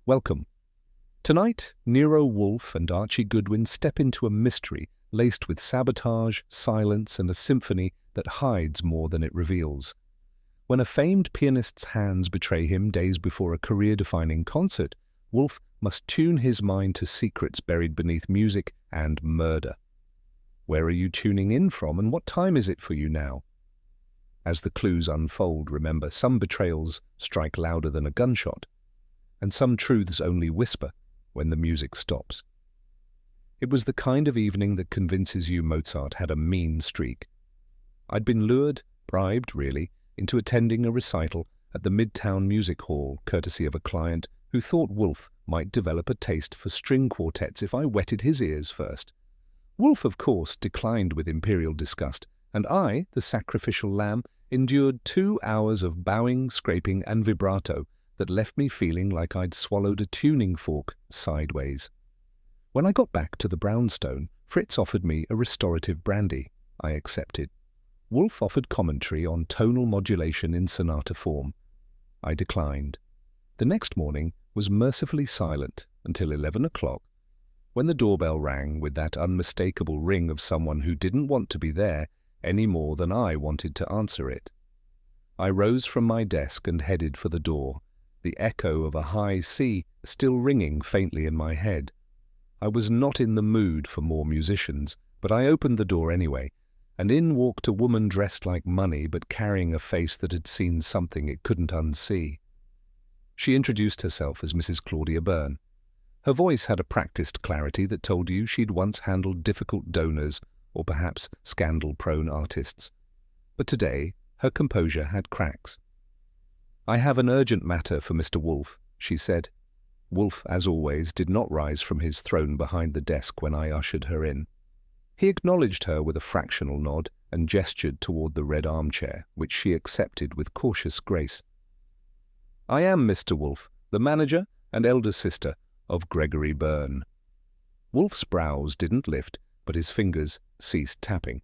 Welcome. Tonight, Nero Wolfe and Archie Goodwin step into a mystery laced with sabotage, silence, and a symphony that hides more than it reveals. When a famed pianist's hands betray him days before a career-defining concert, Wolfe must tune his mind to secrets buried beneath music and murder. Where are you tuning in from, and what time is it for you now? As the clues unfold, remember, some betrayals strike louder than a gunshot, and some truths only whisper when the music stops. It was the kind of evening that convinces you Mozart had a mean streak. I'd been lured, bribed really, into attending a recital at the Midtown Music Hall, courtesy of a client who thought Wolfe might develop a taste for string quartets if I wetted his ears first. Wolfe, of course, declined with imperial disgust, and I, the sacrificial lamb, endured 2 hours of bowing, scraping, and vibrato that left me feeling like I'd swallowed a tuning fork sideways. When I got back to the brownstone, Fritz offered me a restorative brandy. I accepted. Wolfe offered commentary on tonal modulation in sonata form. I declined. The next morning was mercifully silent until 11 o'clock, when the doorbell rang with that unmistakable ring of someone who didn't want to be there any more than I wanted to answer it. I rose from my desk and headed for the door, the echo of a high C still ringing faintly in my head. I was not in the mood for more musicians, but I opened the door anyway, and in walked a woman dressed like money but carrying a face that had seen something it couldn't unsee. She introduced herself as Mrs. Claudia Byrne. Her voice had a practiced clarity that told you she'd once handled difficult donors or perhaps scandal-prone artists. But today, her composure had cracks. "I have an urgent matter for Mr. Wolfe," she said. Wolfe, as always, did not rise from his throne behind the desk when I ushered her in. He acknowledged her with a fractional nod and gestured toward the red armchair, which she accepted with cautious grace. "I am Mr. Wolfe, the manager and elder sister of Gregory Byrne." Wolfe's brows didn't lift, but his fingers ceased tapping.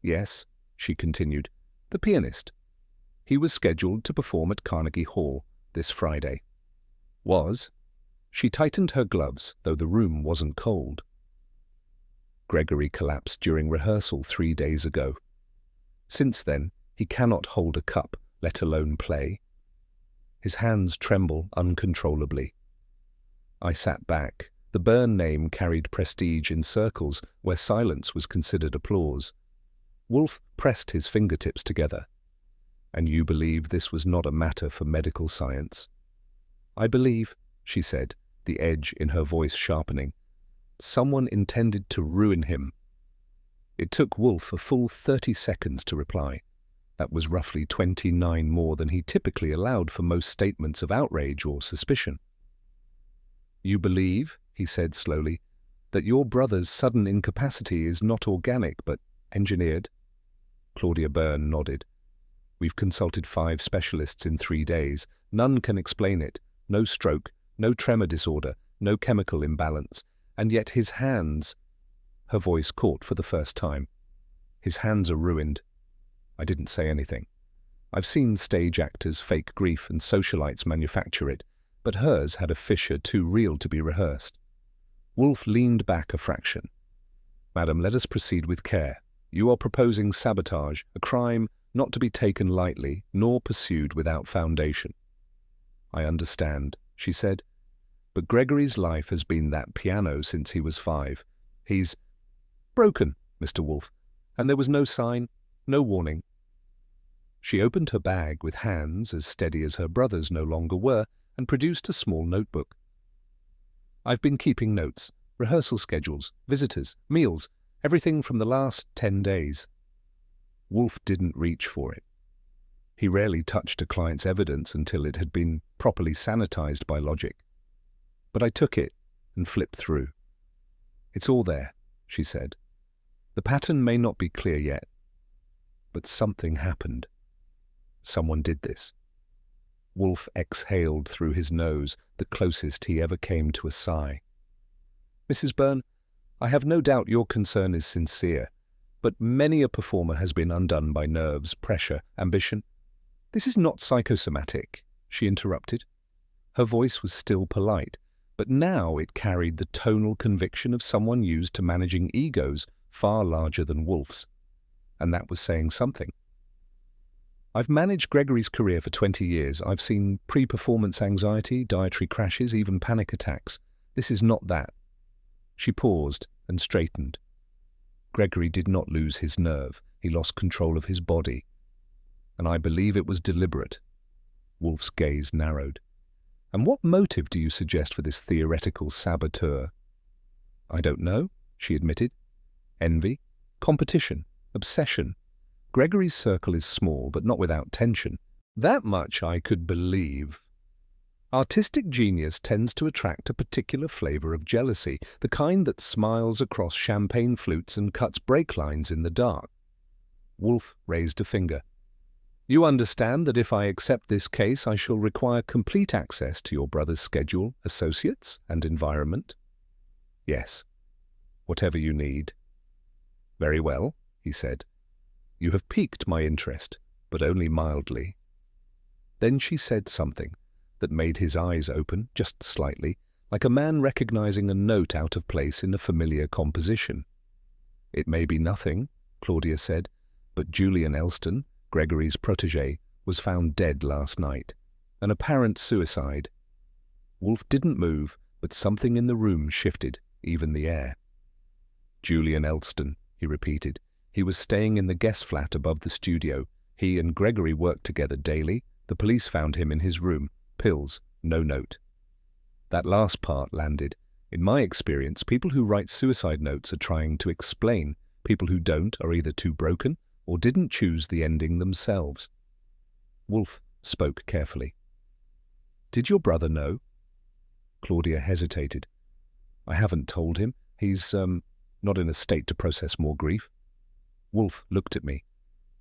"Yes," she continued, "the pianist. He was scheduled to perform at Carnegie Hall this Friday." "Was?" She tightened her gloves, though the room wasn't cold. "Gregory collapsed during rehearsal 3 days ago. Since then, he cannot hold a cup, let alone play. His hands tremble uncontrollably." I sat back. The Byrne name carried prestige in circles where silence was considered applause. Wolfe pressed his fingertips together. "And you believe this was not a matter for medical science?" "I believe," she said, the edge in her voice sharpening, "someone intended to ruin him." It took Wolfe a full 30 seconds to reply. That was roughly 29 more than he typically allowed for most statements of outrage or suspicion. "You believe," he said slowly, "that your brother's sudden incapacity is not organic but engineered?" Claudia Byrne nodded. "We've consulted 5 specialists in 3 days. None can explain it. No stroke, no tremor disorder, no chemical imbalance. And yet his hands—" Her voice caught for the first time. "His hands are ruined." I didn't say anything. I've seen stage actors fake grief and socialites manufacture it, but hers had a fissure too real to be rehearsed. Wolfe leaned back a fraction. "Madam, let us proceed with care. You are proposing sabotage, a crime not to be taken lightly, nor pursued without foundation." "I understand," she said. "But Gregory's life has been that piano since he was 5. He's broken, Mr. Wolfe, and there was no sign, no warning." She opened her bag with hands as steady as her brother's no longer were and produced a small notebook. "I've been keeping notes, rehearsal schedules, visitors, meals, everything from the last 10 days. Wolfe didn't reach for it. He rarely touched a client's evidence until it had been properly sanitized by logic. But I took it and flipped through. "It's all there," she said. "The pattern may not be clear yet, but something happened. Someone did this." Wolfe exhaled through his nose, the closest he ever came to a sigh. "Mrs. Byrne, I have no doubt your concern is sincere, but many a performer has been undone by nerves, pressure, ambition." "This is not psychosomatic," she interrupted. Her voice was still polite, but now it carried the tonal conviction of someone used to managing egos far larger than Wolfe's. And that was saying something. I've managed Gregory's career for 20 years. I've seen pre-performance anxiety, dietary crashes, even panic attacks. This is not that. She paused and straightened. Gregory did not lose his nerve. He lost control of his body. And I believe it was deliberate. Wolfe's gaze narrowed. And what motive do you suggest for this theoretical saboteur? I don't know, she admitted. Envy, competition, obsession. Gregory's circle is small, but not without tension. That much I could believe. Artistic genius tends to attract a particular flavor of jealousy, the kind that smiles across champagne flutes and cuts brake lines in the dark. Wolfe raised a finger. You understand that if I accept this case, I shall require complete access to your brother's schedule, associates, and environment? Yes. Whatever you need. Very well, he said. You have piqued my interest, but only mildly. Then she said something that made his eyes open just slightly, like a man recognizing a note out of place in a familiar composition. It may be nothing, Claudia said, but Julian Elston, Gregory's protégé, was found dead last night. An apparent suicide. Wolfe didn't move, but something in the room shifted, even the air. Julian Elston, he repeated. He was staying in the guest flat above the studio. He and Gregory worked together daily. The police found him in his room. Pills, no note. That last part landed. In my experience, people who write suicide notes are trying to explain. People who don't are either too broken or didn't choose the ending themselves. Wolfe spoke carefully. Did your brother know? Claudia hesitated. I haven't told him. He's, not in a state to process more grief. Wolfe looked at me.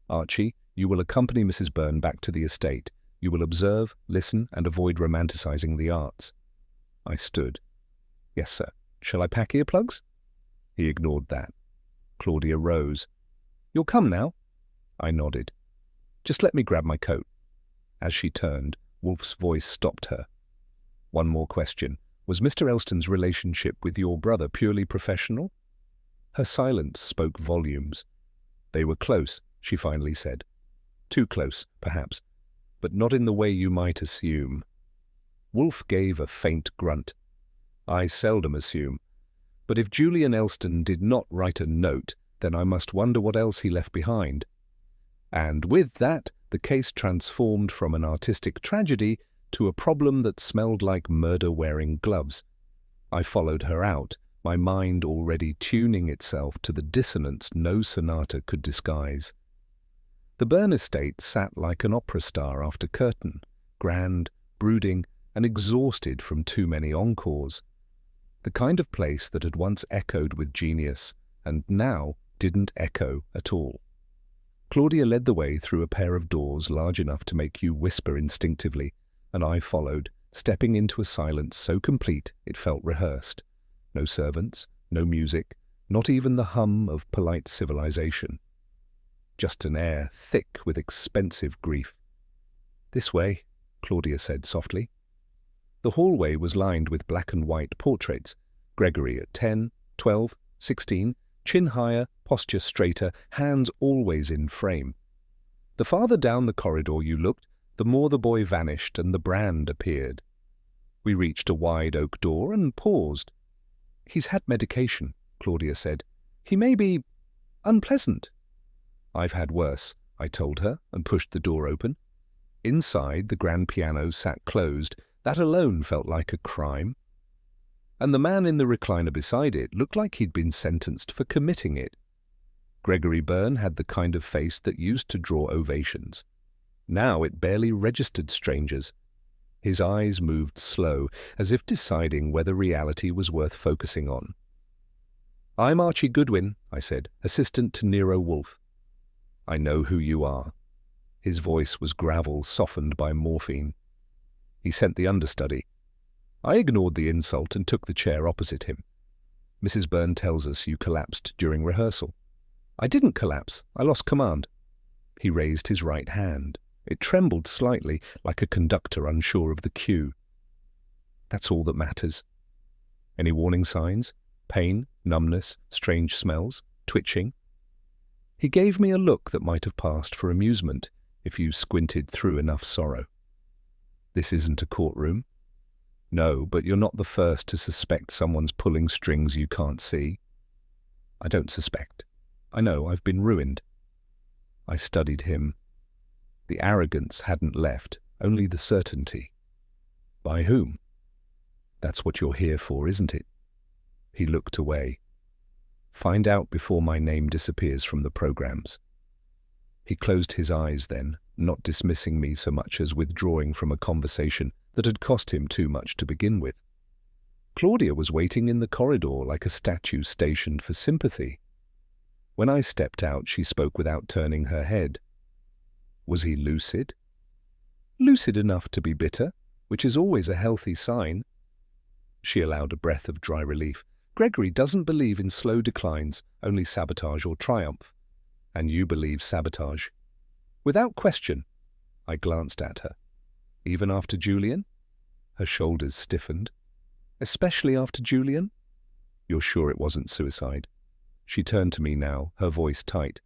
Archie, you will accompany Mrs. Byrne back to the estate. You will observe, listen, and avoid romanticizing the arts. I stood. Yes, sir. Shall I pack earplugs? He ignored that. Claudia rose. You'll come now? I nodded. Just let me grab my coat. As she turned, Wolfe's voice stopped her. One more question. Was Mr. Elston's relationship with your brother purely professional? Her silence spoke volumes. They were close, she finally said. Too close, perhaps, but not in the way you might assume. Wolfe gave a faint grunt. I seldom assume. But if Julian Elston did not write a note, then I must wonder what else he left behind. And with that, the case transformed from an artistic tragedy to a problem that smelled like murder-wearing gloves. I followed her out, my mind already tuning itself to the dissonance no sonata could disguise. The Byrne estate sat like an opera star after curtain, grand, brooding, and exhausted from too many encores. The kind of place that had once echoed with genius, and now didn't echo at all. Claudia led the way through a pair of doors large enough to make you whisper instinctively, and I followed, stepping into a silence so complete it felt rehearsed. No servants, no music, not even the hum of polite civilization. Just an air thick with expensive grief. This way, Claudia said softly. The hallway was lined with black and white portraits. Gregory at 10, 12, 16, chin higher, posture straighter, hands always in frame. The farther down the corridor you looked, the more the boy vanished and the brand appeared. We reached a wide oak door and paused. He's had medication, Claudia said. He may be unpleasant. I've had worse, I told her, and pushed the door open. Inside, the grand piano sat closed. That alone felt like a crime. And the man in the recliner beside it looked like he'd been sentenced for committing it. Gregory Byrne had the kind of face that used to draw ovations. Now it barely registered strangers. His eyes moved slow, as if deciding whether reality was worth focusing on. I'm Archie Goodwin, I said, assistant to Nero Wolfe. I know who you are. His voice was gravel softened by morphine. He sent the understudy. I ignored the insult and took the chair opposite him. Mrs. Byrne tells us you collapsed during rehearsal. I didn't collapse. I lost command. He raised his right hand. It trembled slightly, like a conductor unsure of the cue. That's all that matters. Any warning signs? Pain, numbness, strange smells, twitching? He gave me a look that might have passed for amusement if you squinted through enough sorrow. This isn't a courtroom. No, but you're not the first to suspect someone's pulling strings you can't see. I don't suspect. I know I've been ruined. I studied him. The arrogance hadn't left, only the certainty. By whom? That's what you're here for, isn't it? He looked away. Find out before my name disappears from the programs. He closed his eyes then, not dismissing me so much as withdrawing from a conversation that had cost him too much to begin with. Claudia was waiting in the corridor like a statue stationed for sympathy. When I stepped out, she spoke without turning her head. Was he lucid? Lucid enough to be bitter, which is always a healthy sign. She allowed a breath of dry relief. Gregory doesn't believe in slow declines, only sabotage or triumph. And you believe sabotage. Without question. I glanced at her. Even after Julian? Her shoulders stiffened. Especially after Julian? You're sure it wasn't suicide? She turned to me now, her voice tight.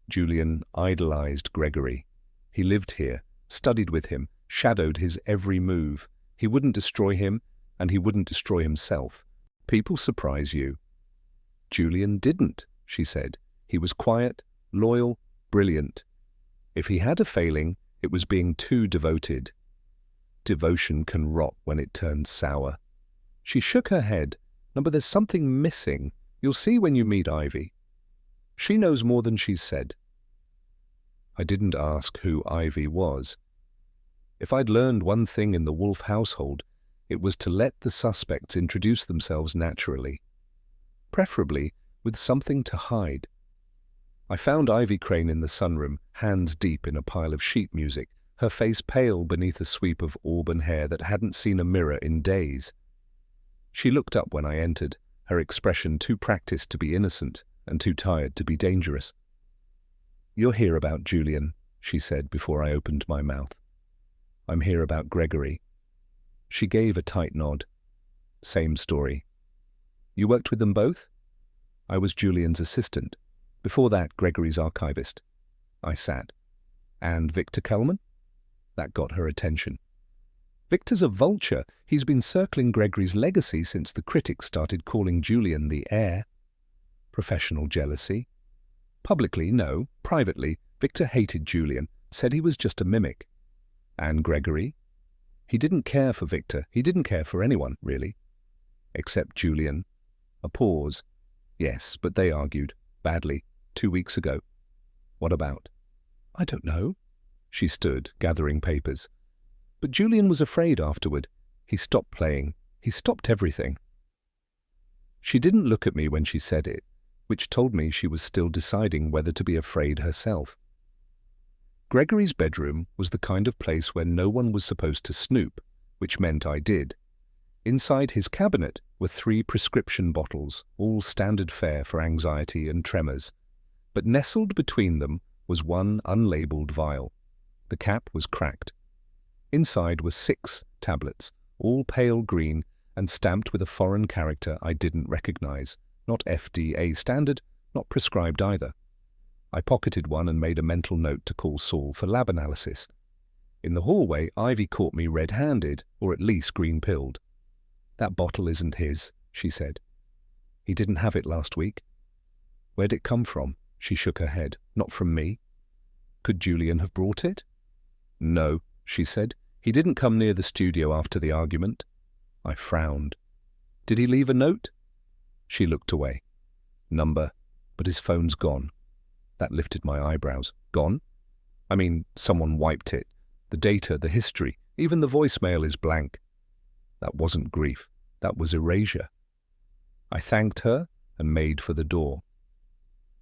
Julian idolized Gregory. He lived here, studied with him, shadowed his every move. He wouldn't destroy him, and he wouldn't destroy himself. People surprise you. Julian didn't, she said. He was quiet, loyal, brilliant. If he had a failing, it was being too devoted. Devotion can rot when it turns sour. She shook her head. No, but there's something missing. You'll see when you meet Ivy. She knows more than she's said. I didn't ask who Ivy was. If I'd learned one thing in the Wolfe household, it was to let the suspects introduce themselves naturally, preferably with something to hide. I found Ivy Crane in the sunroom, hands deep in a pile of sheet music, her face pale beneath a sweep of auburn hair that hadn't seen a mirror in days. She looked up when I entered, her expression too practiced to be innocent and too tired to be dangerous. "You're here about Julian," she said before I opened my mouth. "I'm here about Gregory." She gave a tight nod. "Same story." "You worked with them both?" "I was Julian's assistant. Before that, Gregory's archivist." I sat. "And Victor Kellman?" That got her attention. "Victor's a vulture. He's been circling Gregory's legacy since the critics started calling Julian the heir." "Professional jealousy?" "Publicly, no. Privately, Victor hated Julian, said he was just a mimic." "And Gregory?" "He didn't care for Victor. He didn't care for anyone, really." "Except Julian." A pause. "Yes, but they argued. Badly. 2 weeks ago." "What about?" "I don't know." She stood, gathering papers. "But Julian was afraid afterward. He stopped playing. He stopped everything." She didn't look at me when she said it, which told me she was still deciding whether to be afraid herself. Gregory's bedroom was the kind of place where no one was supposed to snoop, which meant I did. Inside his cabinet were 3 prescription bottles, all standard fare for anxiety and tremors. But nestled between them was one unlabeled vial. The cap was cracked. Inside were 6 tablets, all pale green and stamped with a foreign character I didn't recognize, not FDA standard, not prescribed either. I pocketed one and made a mental note to call Saul for lab analysis. In the hallway, Ivy caught me red-handed, or at least green-pilled. "That bottle isn't his," she said. "He didn't have it last week." "Where'd it come from?" She shook her head. "Not from me." "Could Julian have brought it?" "No," she said. "He didn't come near the studio after the argument." I frowned. "Did he leave a note?" She looked away. "Number, but his phone's gone." That lifted my eyebrows. "Gone?" "I mean, someone wiped it. The data, the history, even the voicemail is blank." That wasn't grief. That was erasure. I thanked her and made for the door.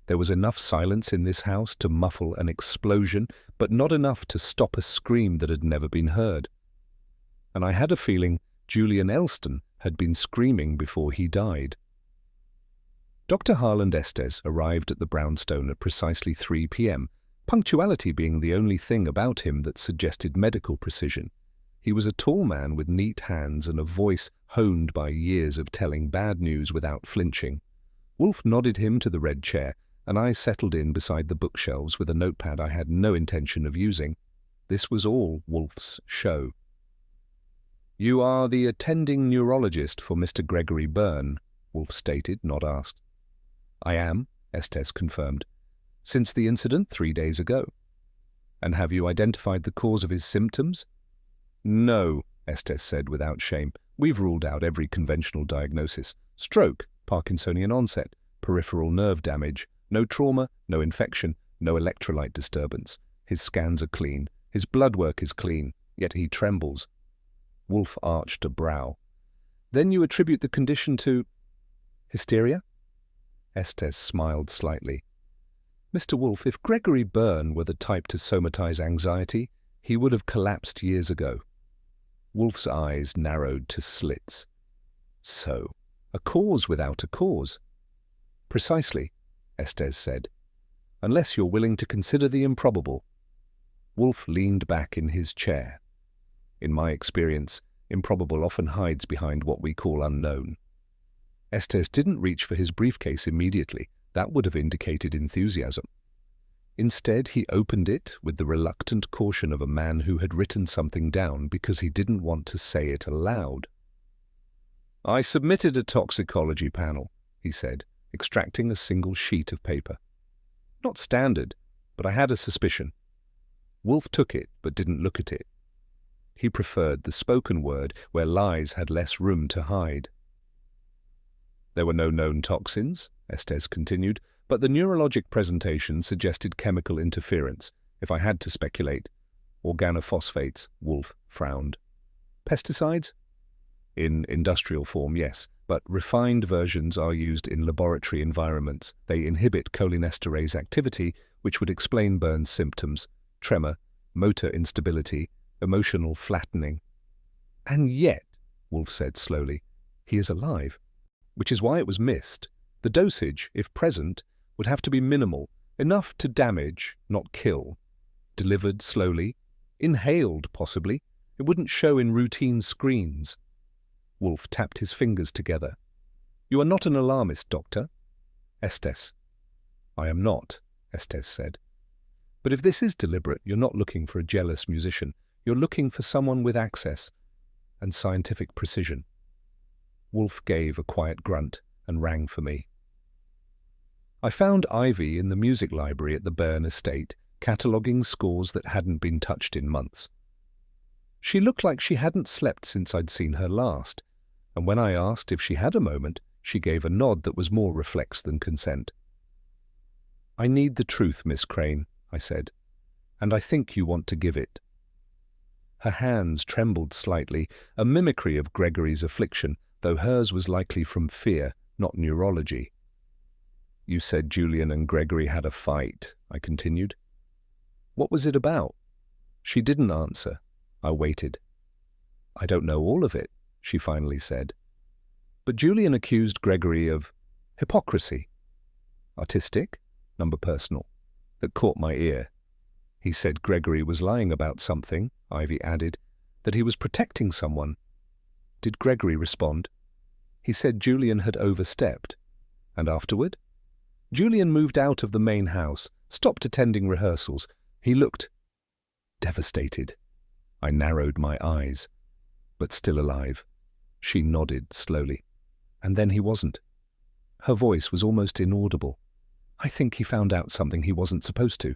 There was enough silence in this house to muffle an explosion, but not enough to stop a scream that had never been heard. And I had a feeling Julian Elston had been screaming before he died. Dr. Harland Estes arrived at the brownstone at precisely 3 p.m., punctuality being the only thing about him that suggested medical precision. He was a tall man with neat hands and a voice honed by years of telling bad news without flinching. Wolfe nodded him to the red chair, and I settled in beside the bookshelves with a notepad I had no intention of using. This was all Wolfe's show. "You are the attending neurologist for Mr. Gregory Byrne," Wolfe stated, not asked. "I am," Estes confirmed. "Since the incident 3 days ago." "And have you identified the cause of his symptoms?" "No," Estes said without shame. "We've ruled out every conventional diagnosis. Stroke, Parkinsonian onset, peripheral nerve damage, no trauma, no infection, no electrolyte disturbance. His scans are clean. His blood work is clean, yet he trembles." Wolfe arched a brow. "Then you attribute the condition to hysteria?" Estes smiled slightly. "Mr. Wolfe, if Gregory Byrne were the type to somatize anxiety, he would have collapsed years ago." Wolfe's eyes narrowed to slits. "So, a cause without a cause." "Precisely," Estes said. "Unless you're willing to consider the improbable." Wolfe leaned back in his chair. "In my experience, improbable often hides behind what we call unknown." Estes didn't reach for his briefcase immediately. That would have indicated enthusiasm. Instead, he opened it with the reluctant caution of a man who had written something down because he didn't want to say it aloud. "I submitted a toxicology panel," he said, extracting a single sheet of paper. "Not standard, but I had a suspicion." Wolfe took it, but didn't look at it. He preferred the spoken word, where lies had less room to hide. "There were no known toxins," Estes continued, "but the neurologic presentation suggested chemical interference. If I had to speculate, organophosphates." Wolfe frowned. "Pesticides?" "In industrial form, yes, but refined versions are used in laboratory environments. They inhibit cholinesterase activity, which would explain Byrne's symptoms: tremor, motor instability, emotional flattening." "And yet," Wolfe said slowly, "he is alive, which is why it was missed. The dosage, if present, would have to be minimal, enough to damage, not kill. Delivered slowly, inhaled possibly. It wouldn't show in routine screens." Wolfe tapped his fingers together. "You are not an alarmist, Doctor?" "Estes." "I am not," Estes said. "But if this is deliberate, you're not looking for a jealous musician. You're looking for someone with access and scientific precision." Wolfe gave a quiet grunt and rang for me. I found Ivy in the music library at the Byrne estate, cataloguing scores that hadn't been touched in months. She looked like she hadn't slept since I'd seen her last, and when I asked if she had a moment, she gave a nod that was more reflex than consent. "I need the truth, Miss Crane," I said, "and I think you want to give it." Her hands trembled slightly, a mimicry of Gregory's affliction, though hers was likely from fear, not neurology. "You said Julian and Gregory had a fight," I continued. "What was it about?" She didn't answer. I waited. "I don't know all of it," she finally said. "But Julian accused Gregory of hypocrisy." "Artistic, number personal," that caught my ear. "He said Gregory was lying about something," Ivy added, "that he was protecting someone." "Did Gregory respond?" "He said Julian had overstepped." "And afterward?" "Julian moved out of the main house, stopped attending rehearsals. He looked devastated." I narrowed my eyes. "But still alive." She nodded slowly. "And then he wasn't." Her voice was almost inaudible. "I think he found out something he wasn't supposed to."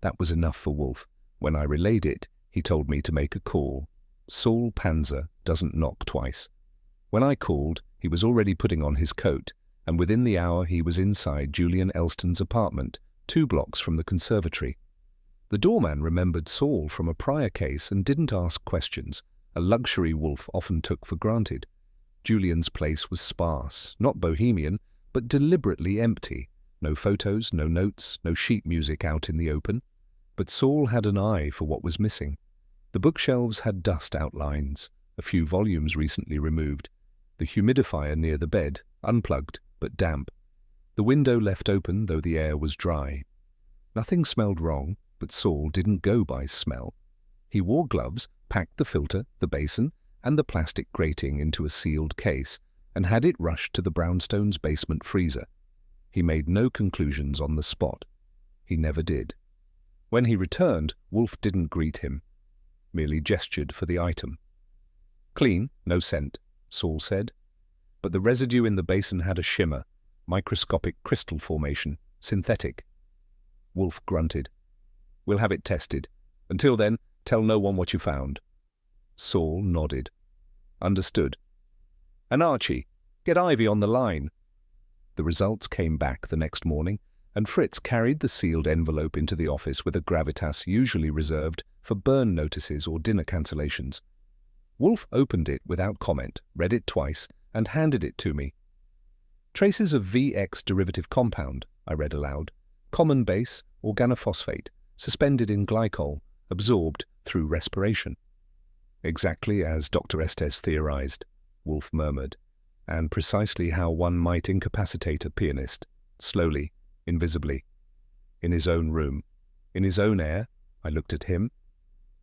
That was enough for Wolfe. When I relayed it, he told me to make a call. Saul Panzer doesn't knock twice. When I called, he was already putting on his coat, and within the hour he was inside Julian Elston's apartment, 2 blocks from the conservatory. The doorman remembered Saul from a prior case and didn't ask questions, a luxury Wolfe often took for granted. Julian's place was sparse, not bohemian, but deliberately empty. No photos, no notes, no sheet music out in the open. But Saul had an eye for what was missing. The bookshelves had dust outlines, a few volumes recently removed. The humidifier near the bed, unplugged but damp. The window left open, though the air was dry. Nothing smelled wrong, but Saul didn't go by smell. He wore gloves, packed the filter, the basin, and the plastic grating into a sealed case, and had it rushed to the brownstone's basement freezer. He made no conclusions on the spot. He never did. When he returned, Wolfe didn't greet him, merely gestured for the item. "Clean, no scent," Saul said. But the residue in the basin had a shimmer, microscopic crystal formation, synthetic. Wolfe grunted. "We'll have it tested. Until then, tell no one what you found." Saul nodded. "Understood. And Archie, get Ivy on the line." The results came back the next morning, and Fritz carried the sealed envelope into the office with a gravitas usually reserved for burn notices or dinner cancellations. Wolfe opened it without comment, read it twice, and handed it to me. "Traces of VX derivative compound," I read aloud. "Common base, organophosphate, suspended in glycol, absorbed through respiration." "Exactly as Dr. Estes theorized," Wolfe murmured, "and precisely how one might incapacitate a pianist, slowly, invisibly. In his own room, in his own air." I looked at him.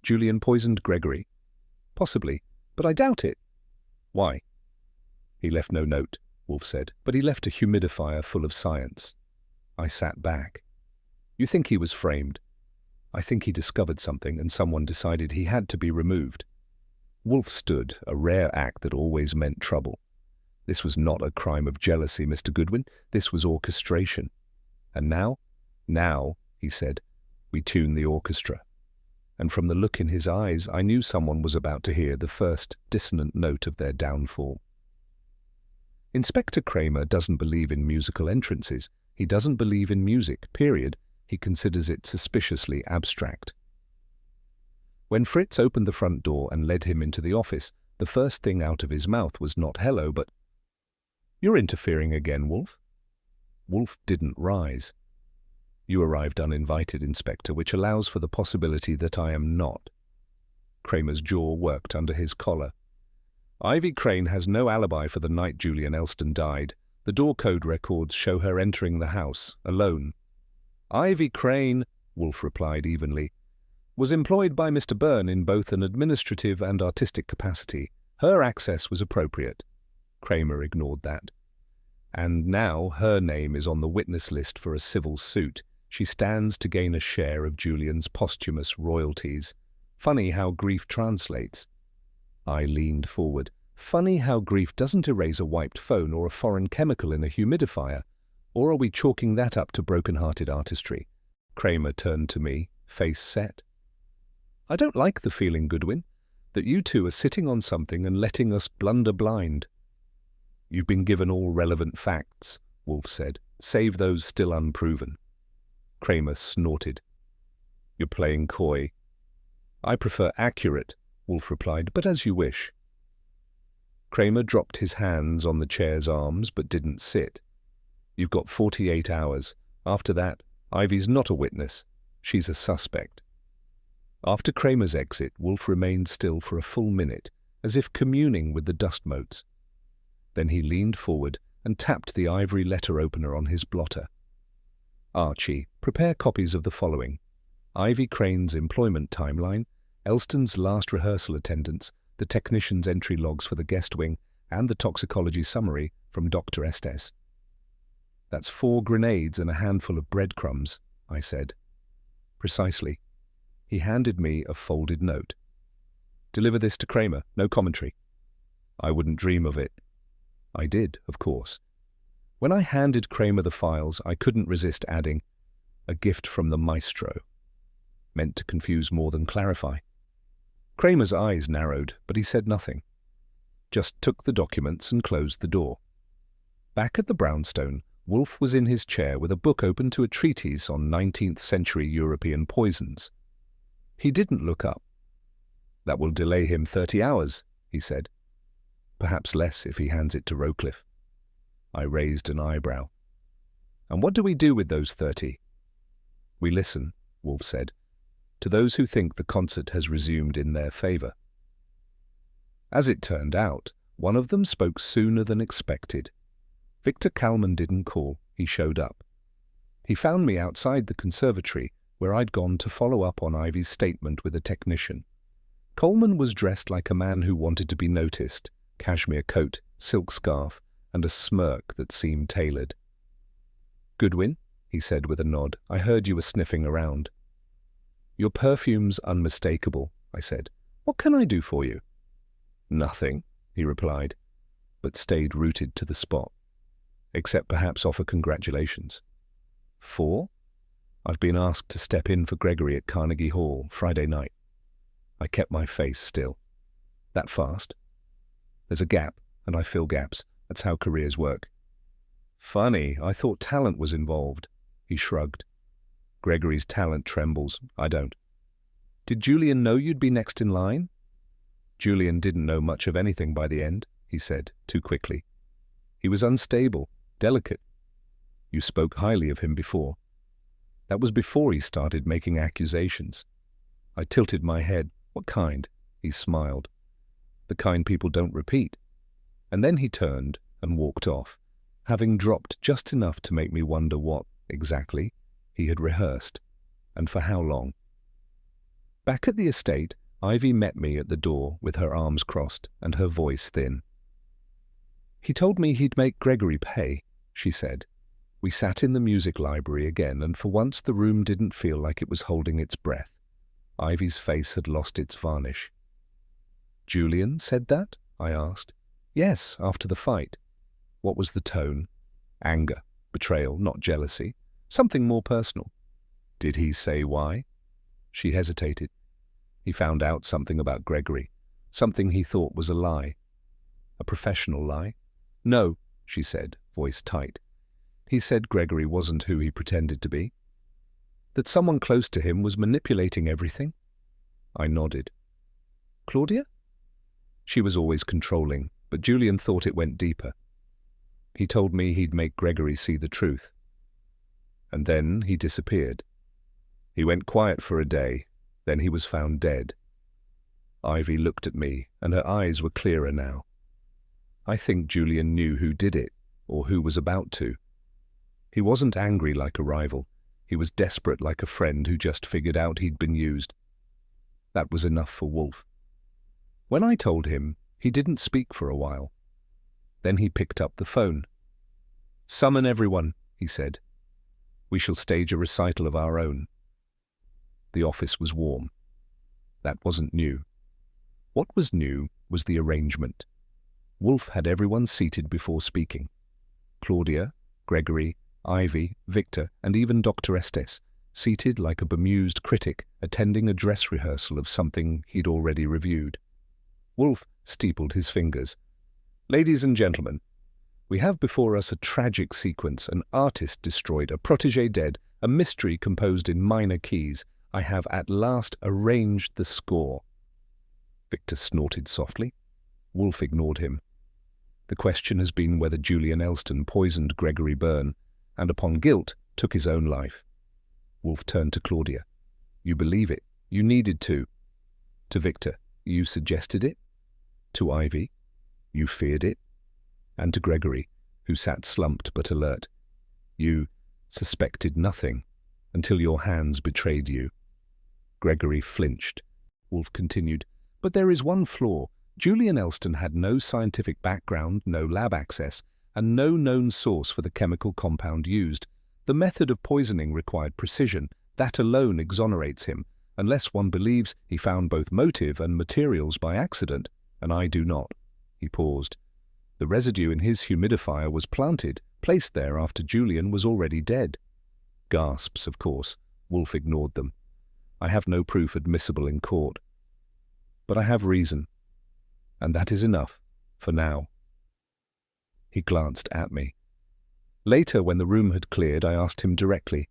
"Julian poisoned Gregory?" "Possibly, but I doubt it." "Why?" "He left no note," Wolfe said, "but he left a humidifier full of science." I sat back. "You think he was framed?" "I think he discovered something and someone decided he had to be removed." Wolfe stood, a rare act that always meant trouble. "This was not a crime of jealousy, Mr. Goodwin. This was orchestration." "And now?" "Now," he said, "we tune the orchestra." And from the look in his eyes, I knew someone was about to hear the first dissonant note of their downfall. Inspector Kramer doesn't believe in musical entrances. He doesn't believe in music, period. He considers it suspiciously abstract. When Fritz opened the front door and led him into the office, the first thing out of his mouth was not hello, but, "You're interfering again, Wolfe." Wolfe didn't rise. "You arrived uninvited, Inspector, which allows for the possibility that I am not." Kramer's jaw worked under his collar. "Ivy Crane has no alibi for the night Julian Elston died. The door code records show her entering the house, alone." "Ivy Crane," Wolfe replied evenly, "was employed by Mr. Byrne in both an administrative and artistic capacity. Her access was appropriate." Kramer ignored that. "And now her name is on the witness list for a civil suit. She stands to gain a share of Julian's posthumous royalties. Funny how grief translates." I leaned forward. "Funny how grief doesn't erase a wiped phone or a foreign chemical in a humidifier. Or are we chalking that up to broken-hearted artistry?" Kramer turned to me, face set. "I don't like the feeling, Goodwin, that you two are sitting on something and letting us blunder blind." "You've been given all relevant facts," Wolfe said, "save those still unproven." Kramer snorted. "You're playing coy." "I prefer accurate," Wolfe replied, "but as you wish." Kramer dropped his hands on the chair's arms but didn't sit. "You've got 48 hours. After that, Ivy's not a witness. She's a suspect." After Kramer's exit, Wolfe remained still for a full minute, as if communing with the dust motes. Then he leaned forward and tapped the ivory letter opener on his blotter. "Archie, prepare copies of the following: Ivy Crane's employment timeline, Elston's last rehearsal attendance, the technician's entry logs for the guest wing, and the toxicology summary from Dr. Estes." "That's 4 grenades and a handful of breadcrumbs," I said. "Precisely." He handed me a folded note. "Deliver this to Kramer, no commentary." "I wouldn't dream of it." I did, of course. When I handed Kramer the files, I couldn't resist adding, "A gift from the maestro." Meant to confuse more than clarify. Kramer's eyes narrowed, but he said nothing. Just took the documents and closed the door. Back at the brownstone, Wolfe was in his chair with a book open to a treatise on 19th century European poisons. He didn't look up. "That will delay him 30 hours, he said. "Perhaps less if he hands it to Rowcliffe." I raised an eyebrow. "And what do we do with those 30? "We listen," Wolfe said, "to those who think the concert has resumed in their favor." As it turned out, one of them spoke sooner than expected. Victor Kalman didn't call, he showed up. He found me outside the conservatory, where I'd gone to follow up on Ivy's statement with a technician. Coleman was dressed like a man who wanted to be noticed, cashmere coat, silk scarf, and a smirk that seemed tailored. "Goodwin," he said with a nod, "I heard you were sniffing around." "Your perfume's unmistakable," I said. "What can I do for you?" "Nothing," he replied, but stayed rooted to the spot. "Except perhaps offer congratulations." "For?" "I've been asked to step in for Gregory at Carnegie Hall Friday night." I kept my face still. "That fast?" "There's a gap, and I fill gaps. That's how careers work." "Funny, I thought talent was involved." He shrugged. "Gregory's talent trembles. I don't." "Did Julian know you'd be next in line?" "Julian didn't know much of anything by the end," he said, too quickly. "He was unstable, delicate. You spoke highly of him before." "That was before he started making accusations." I tilted my head. "What kind?" He smiled. "The kind people don't repeat." And then he turned and walked off, having dropped just enough to make me wonder what, exactly, he had rehearsed, and for how long. Back at the estate, Ivy met me at the door with her arms crossed and her voice thin. "He told me he'd make Gregory pay," she said. We sat in the music library again, and for once the room didn't feel like it was holding its breath. Ivy's face had lost its varnish. "Julian said that?" I asked. "Yes, after the fight." "What was the tone?" "Anger, betrayal, not jealousy. Something more personal." "Did he say why?" She hesitated. "He found out something about Gregory, something he thought was a lie." "A professional lie?" "No," she said, voice tight. "He said Gregory wasn't who he pretended to be. That someone close to him was manipulating everything?" I nodded. "Claudia?" "She was always controlling, but Julian thought it went deeper. He told me he'd make Gregory see the truth. And then he disappeared. He went quiet for a day, then he was found dead." Ivy looked at me, and her eyes were clearer now. "I think Julian knew who did it, or who was about to. He wasn't angry like a rival. He was desperate like a friend who just figured out he'd been used. That was enough for Wolfe. When I told him, he didn't speak for a while. Then he picked up the phone. "Summon everyone," he said. "We shall stage a recital of our own." The office was warm. That wasn't new. What was new was the arrangement. Wolfe had everyone seated before speaking. Claudia, Gregory, Ivy, Victor, and even Dr. Estes, seated like a bemused critic attending a dress rehearsal of something he'd already reviewed. Wolfe steepled his fingers. "Ladies and gentlemen, we have before us a tragic sequence, an artist destroyed, a protégé dead, a mystery composed in minor keys. I have at last arranged the score." Victor snorted softly. Wolfe ignored him. "The question has been whether Julian Elston poisoned Gregory Byrne, and upon guilt took his own life." Wolfe turned to Claudia. "You believe it. You needed to." To Victor, "You suggested it." To Ivy, "You feared it." And to Gregory, who sat slumped but alert, "You suspected nothing until your hands betrayed you." Gregory flinched. Wolfe continued, "But there is one flaw. Julian Elston had no scientific background, no lab access, and no known source for the chemical compound used. The method of poisoning required precision. That alone exonerates him, unless one believes he found both motive and materials by accident, and I do not." He paused. "The residue in his humidifier was planted, placed there after Julian was already dead." Gasps, of course. Wolfe ignored them. "I have no proof admissible in court. But I have reason. And that is enough, for now." He glanced at me. Later, when the room had cleared, I asked him directly,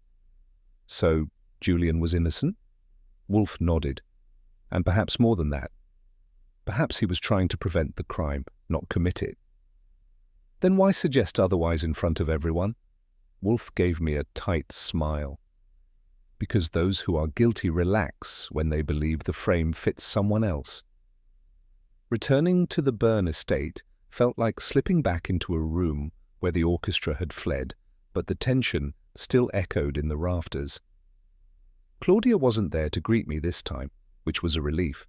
"So, Julian was innocent?" Wolfe nodded. "And perhaps more than that. Perhaps he was trying to prevent the crime, not commit it." "Then why suggest otherwise in front of everyone?" Wolfe gave me a tight smile. "Because those who are guilty relax when they believe the frame fits someone else." Returning to the Byrne estate felt like slipping back into a room where the orchestra had fled, but the tension still echoed in the rafters. Claudia wasn't there to greet me this time, which was a relief.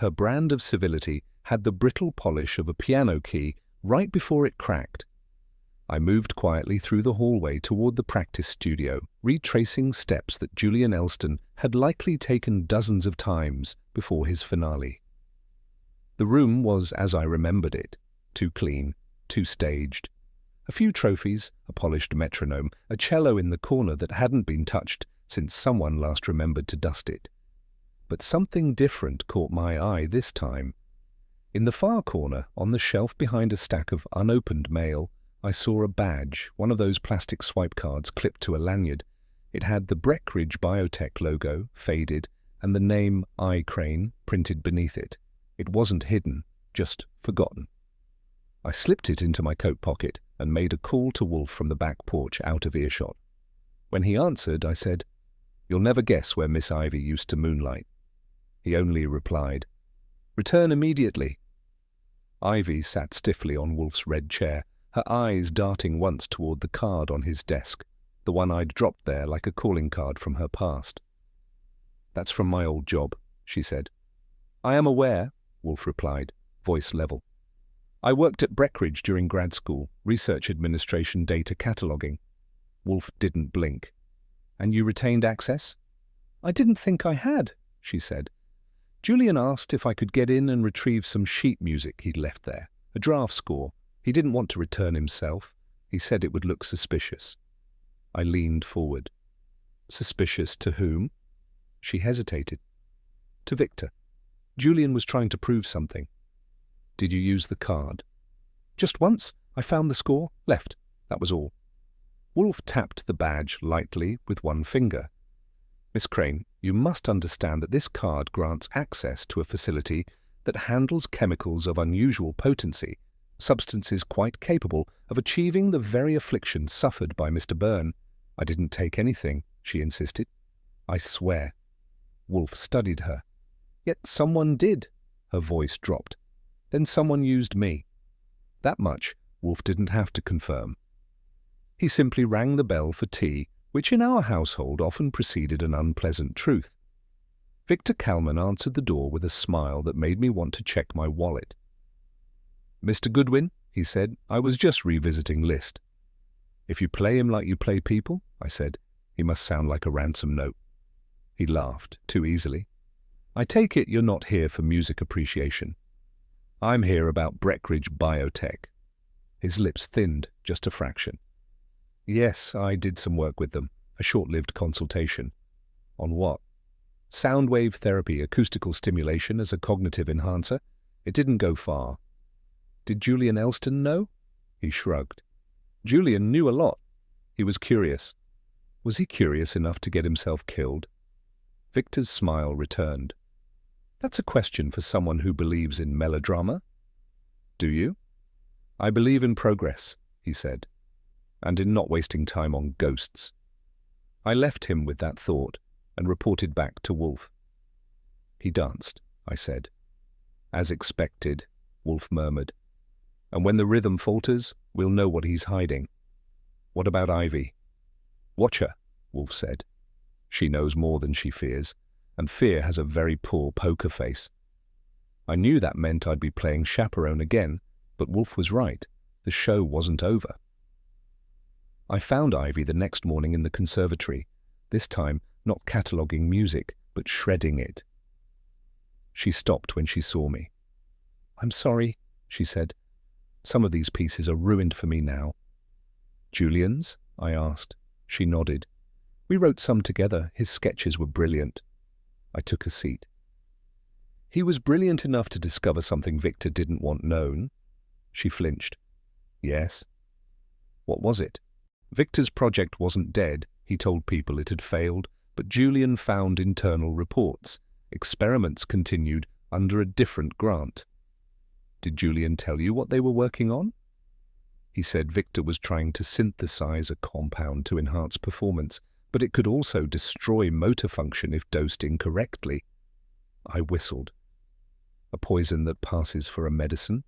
Her brand of civility had the brittle polish of a piano key right before it cracked. I moved quietly through the hallway toward the practice studio, retracing steps that Julian Elston had likely taken dozens of times before his finale. The room was as I remembered it, too clean, too staged. A few trophies, a polished metronome, a cello in the corner that hadn't been touched since someone last remembered to dust it. But something different caught my eye this time. In the far corner, on the shelf behind a stack of unopened mail, I saw a badge, one of those plastic swipe cards clipped to a lanyard. It had the Breckenridge Biotech logo, faded, and the name iCrane printed beneath it. It wasn't hidden, just forgotten. I slipped it into my coat pocket and made a call to Wolfe from the back porch out of earshot. When he answered, I said, "You'll never guess where Miss Ivy used to moonlight." He only replied, "Return immediately." Ivy sat stiffly on Wolfe's red chair, her eyes darting once toward the card on his desk, the one I'd dropped there like a calling card from her past. "That's from my old job," she said. "I am aware," Wolfe replied, voice level. "I worked at Breckenridge during grad school, research administration data cataloging." Wolfe didn't blink. "And you retained access?" "I didn't think I had," she said. "Julian asked if I could get in and retrieve some sheet music he'd left there, a draft score. He didn't want to return himself. He said it would look suspicious." I leaned forward. "Suspicious to whom?" She hesitated. "To Victor. Julian was trying to prove something." "Did you use the card?" "Just once. I found the score, left. That was all." Wolfe tapped the badge lightly with one finger. "Miss Crane, you must understand that this card grants access to a facility that handles chemicals of unusual potency, substances quite capable of achieving the very affliction suffered by Mr. Byrne." "I didn't take anything," she insisted. "I swear." Wolfe studied her. "Yet someone did." Her voice dropped. "Then someone used me." That much Wolfe didn't have to confirm. He simply rang the bell for tea, which in our household often preceded an unpleasant truth. Victor Kalman answered the door with a smile that made me want to check my wallet. "Mr. Goodwin," he said, "I was just revisiting Liszt." "If you play him like you play people," I said, "he must sound like a ransom note." He laughed, too easily. "I take it you're not here for music appreciation." "I'm here about Breckenridge Biotech." His lips thinned just a fraction. "Yes, I did some work with them, a short-lived consultation." "On what?" "Sound wave therapy, acoustical stimulation as a cognitive enhancer. It didn't go far." "Did Julian Elston know?" He shrugged. "Julian knew a lot. He was curious." "Was he curious enough to get himself killed?" Victor's smile returned. "That's a question for someone who believes in melodrama." "Do you?" "I believe in progress," he said, "and in not wasting time on ghosts." I left him with that thought and reported back to Wolfe. "He danced," I said. "As expected," Wolfe murmured. "And when the rhythm falters, we'll know what he's hiding." "What about Ivy?" "Watch her," Wolfe said. "She knows more than she fears, and fear has a very poor poker face." I knew that meant I'd be playing chaperone again, but Wolfe was right. The show wasn't over. I found Ivy the next morning in the conservatory, this time not cataloguing music, but shredding it. She stopped when she saw me. "I'm sorry," she said. "Some of these pieces are ruined for me now." "Julian's?" I asked. She nodded. "We wrote some together. His sketches were brilliant." I took a seat. "He was brilliant enough to discover something Victor didn't want known." She flinched. "Yes." "What was it?" "Victor's project wasn't dead. He told people it had failed, but Julian found internal reports. Experiments continued under a different grant." "Did Julian tell you what they were working on?" "He said Victor was trying to synthesize a compound to enhance performance, but it could also destroy motor function if dosed incorrectly." I whistled. "A poison that passes for a medicine?"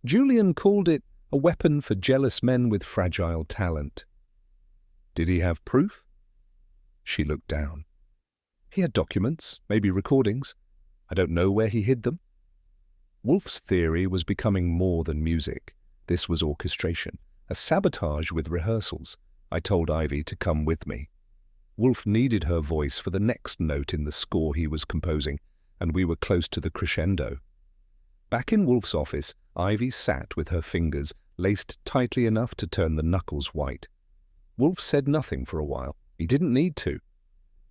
"Julian called it a weapon for jealous men with fragile talent." "Did he have proof?" She looked down. "He had documents, maybe recordings." I don't know where he hid them. Wolfe's theory was becoming more than music. This was orchestration, a sabotage with rehearsals. I told Ivy to come with me. Wolfe needed her voice for the next note in the score he was composing, and we were close to the crescendo. Back in Wolfe's office, Ivy sat with her fingers laced tightly enough to turn the knuckles white. Wolfe said nothing for a while. He didn't need to.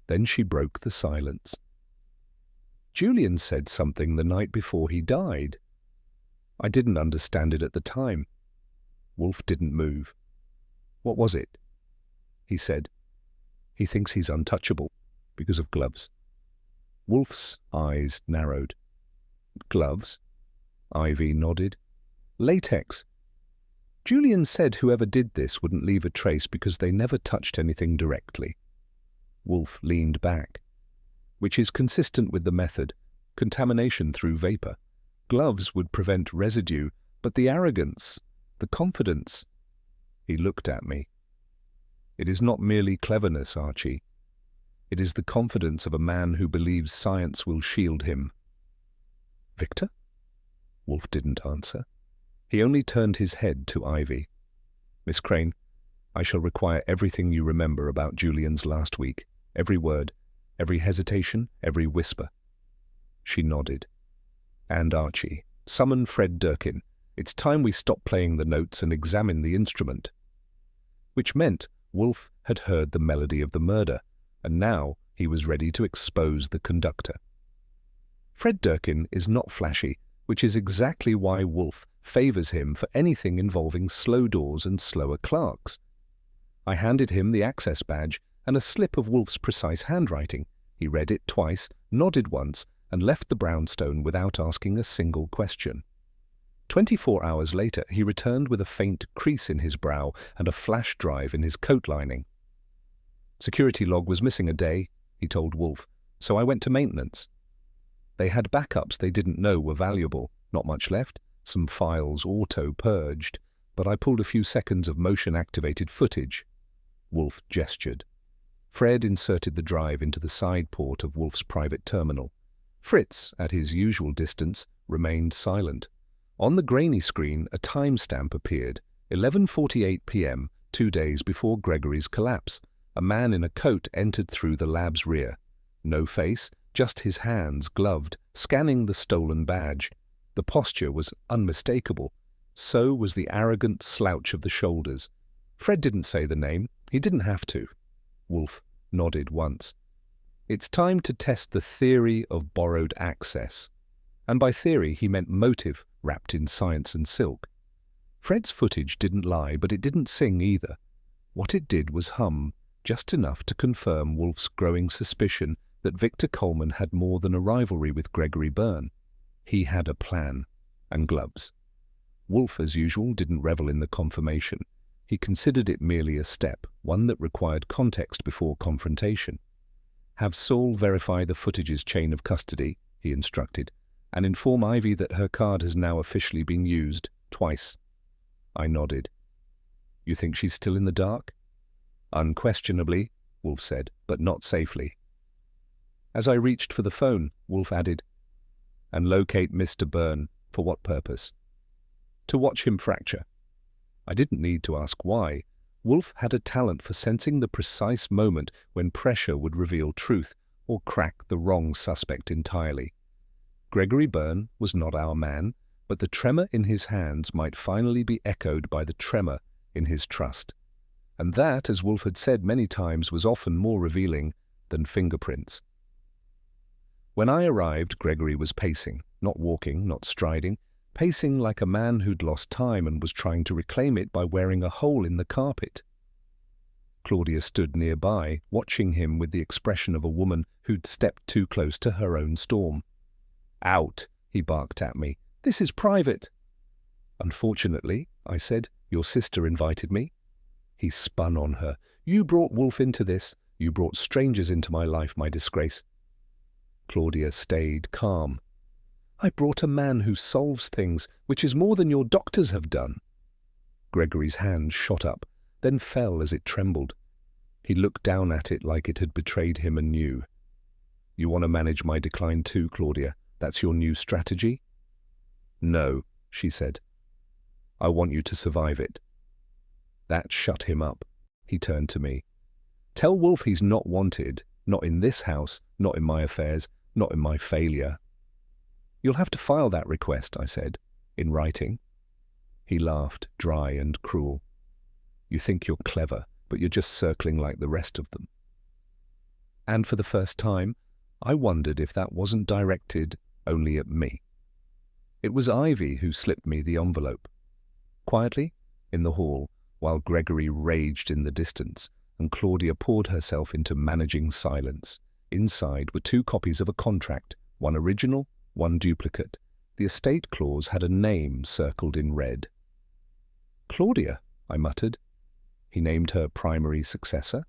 Then she broke the silence. Julian said something the night before he died. I didn't understand it at the time. Wolfe didn't move. What was it? He said. He thinks he's untouchable because of gloves. Wolfe's eyes narrowed. Gloves? Ivy nodded. Latex. Julian said whoever did this wouldn't leave a trace because they never touched anything directly. Wolfe leaned back. Which is consistent with the method, contamination through vapor. Gloves would prevent residue, but the arrogance, the confidence. He looked at me. It is not merely cleverness, Archie. It is the confidence of a man who believes science will shield him. Victor? Wolfe didn't answer. He only turned his head to Ivy. Miss Crane, I shall require everything you remember about Julian's last week, every word, every hesitation, every whisper. She nodded. And Archie, summon Fred Durkin. It's time we stop playing the notes and examine the instrument. Which meant Wolfe had heard the melody of the murder, and now he was ready to expose the conductor. Fred Durkin is not flashy, which is exactly why Wolfe favors him for anything involving slow doors and slower clerks. I handed him the access badge and a slip of Wolfe's precise handwriting. He read it twice, nodded once, and left the brownstone without asking a single question. 24 hours later, he returned with a faint crease in his brow and a flash drive in his coat lining. Security log was missing a day, he told Wolfe, so I went to maintenance. They had backups they didn't know were valuable, not much left, some files auto-purged, but I pulled a few seconds of motion-activated footage. Wolfe gestured. Fred inserted the drive into the side port of Wolfe's private terminal. Fritz, at his usual distance, remained silent. On the grainy screen, a timestamp appeared, 11:48 p.m., 2 days before Gregory's collapse. A man in a coat entered through the lab's rear. No face, just his hands gloved, scanning the stolen badge. The posture was unmistakable. So was the arrogant slouch of the shoulders. Fred didn't say the name. He didn't have to. Wolfe nodded once. It's time to test the theory of borrowed access. And by theory, he meant motive wrapped in science and silk. Fred's footage didn't lie, but it didn't sing either. What it did was hum, just enough to confirm Wolfe's growing suspicion that Victor Coleman had more than a rivalry with Gregory Byrne. He had a plan, and gloves. Wolfe, as usual, didn't revel in the confirmation. He considered it merely a step, one that required context before confrontation. Have Saul verify the footage's chain of custody, he instructed, and inform Ivy that her card has now officially been used, twice. I nodded. You think she's still in the dark? Unquestionably, Wolfe said, but not safely. As I reached for the phone, Wolfe added, and locate Mr. Byrne. For what purpose? To watch him fracture. I didn't need to ask why. Wolfe had a talent for sensing the precise moment when pressure would reveal truth or crack the wrong suspect entirely. Gregory Byrne was not our man, but the tremor in his hands might finally be echoed by the tremor in his trust. And that, as Wolfe had said many times, was often more revealing than fingerprints. When I arrived, Gregory was pacing, not walking, not striding, pacing like a man who'd lost time and was trying to reclaim it by wearing a hole in the carpet. Claudia stood nearby, watching him with the expression of a woman who'd stepped too close to her own storm. Out, he barked at me. This is private. Unfortunately, I said, your sister invited me. He spun on her. You brought Wolfe into this. You brought strangers into my life, my disgrace. Claudia stayed calm. I brought a man who solves things, which is more than your doctors have done. Gregory's hand shot up, then fell as it trembled. He looked down at it like it had betrayed him anew. You want to manage my decline too, Claudia? That's your new strategy? No, she said. I want you to survive it. That shut him up. He turned to me. Tell Wolfe he's not wanted, not in this house, not in my affairs, not in my failure. You'll have to file that request, I said, in writing. He laughed, dry and cruel. You think you're clever, but you're just circling like the rest of them. And for the first time, I wondered if that wasn't directed only at me. It was Ivy who slipped me the envelope. Quietly, in the hall, while Gregory raged in the distance, and Claudia poured herself into managing silence. Inside were 2 copies of a contract, one original, one duplicate. The estate clause had a name circled in red. Claudia, I muttered. He named her primary successor?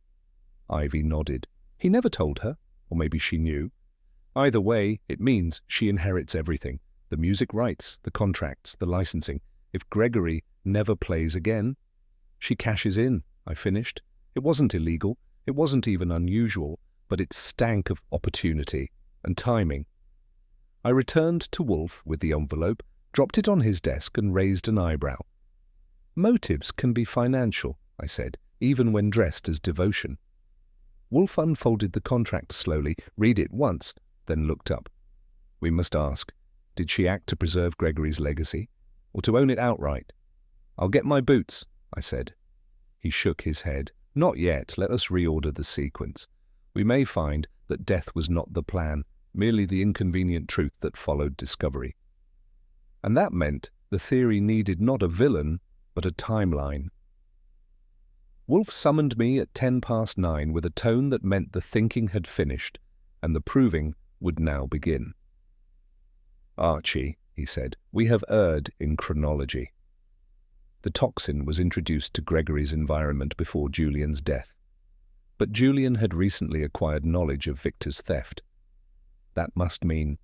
Ivy nodded. He never told her, or maybe she knew. Either way, it means she inherits everything. The music rights, the contracts, the licensing. If Gregory never plays again, she cashes in, I finished. It wasn't illegal, it wasn't even unusual, but it stank of opportunity and timing. I returned to Wolfe with the envelope, dropped it on his desk and raised an eyebrow. Motives can be financial, I said, even when dressed as devotion. Wolfe unfolded the contract slowly, read it once, then looked up. We must ask, did she act to preserve Gregory's legacy, or to own it outright? I'll get my boots, I said. He shook his head. Not yet, let us reorder the sequence. We may find that death was not the plan, merely the inconvenient truth that followed discovery. And that meant the theory needed not a villain, but a timeline. Wolfe summoned me at 9:10 with a tone that meant the thinking had finished, and the proving would now begin. Archie, he said, we have erred in chronology. The toxin was introduced to Gregory's environment before Julian's death. But Julian had recently acquired knowledge of Victor's theft. That must mean...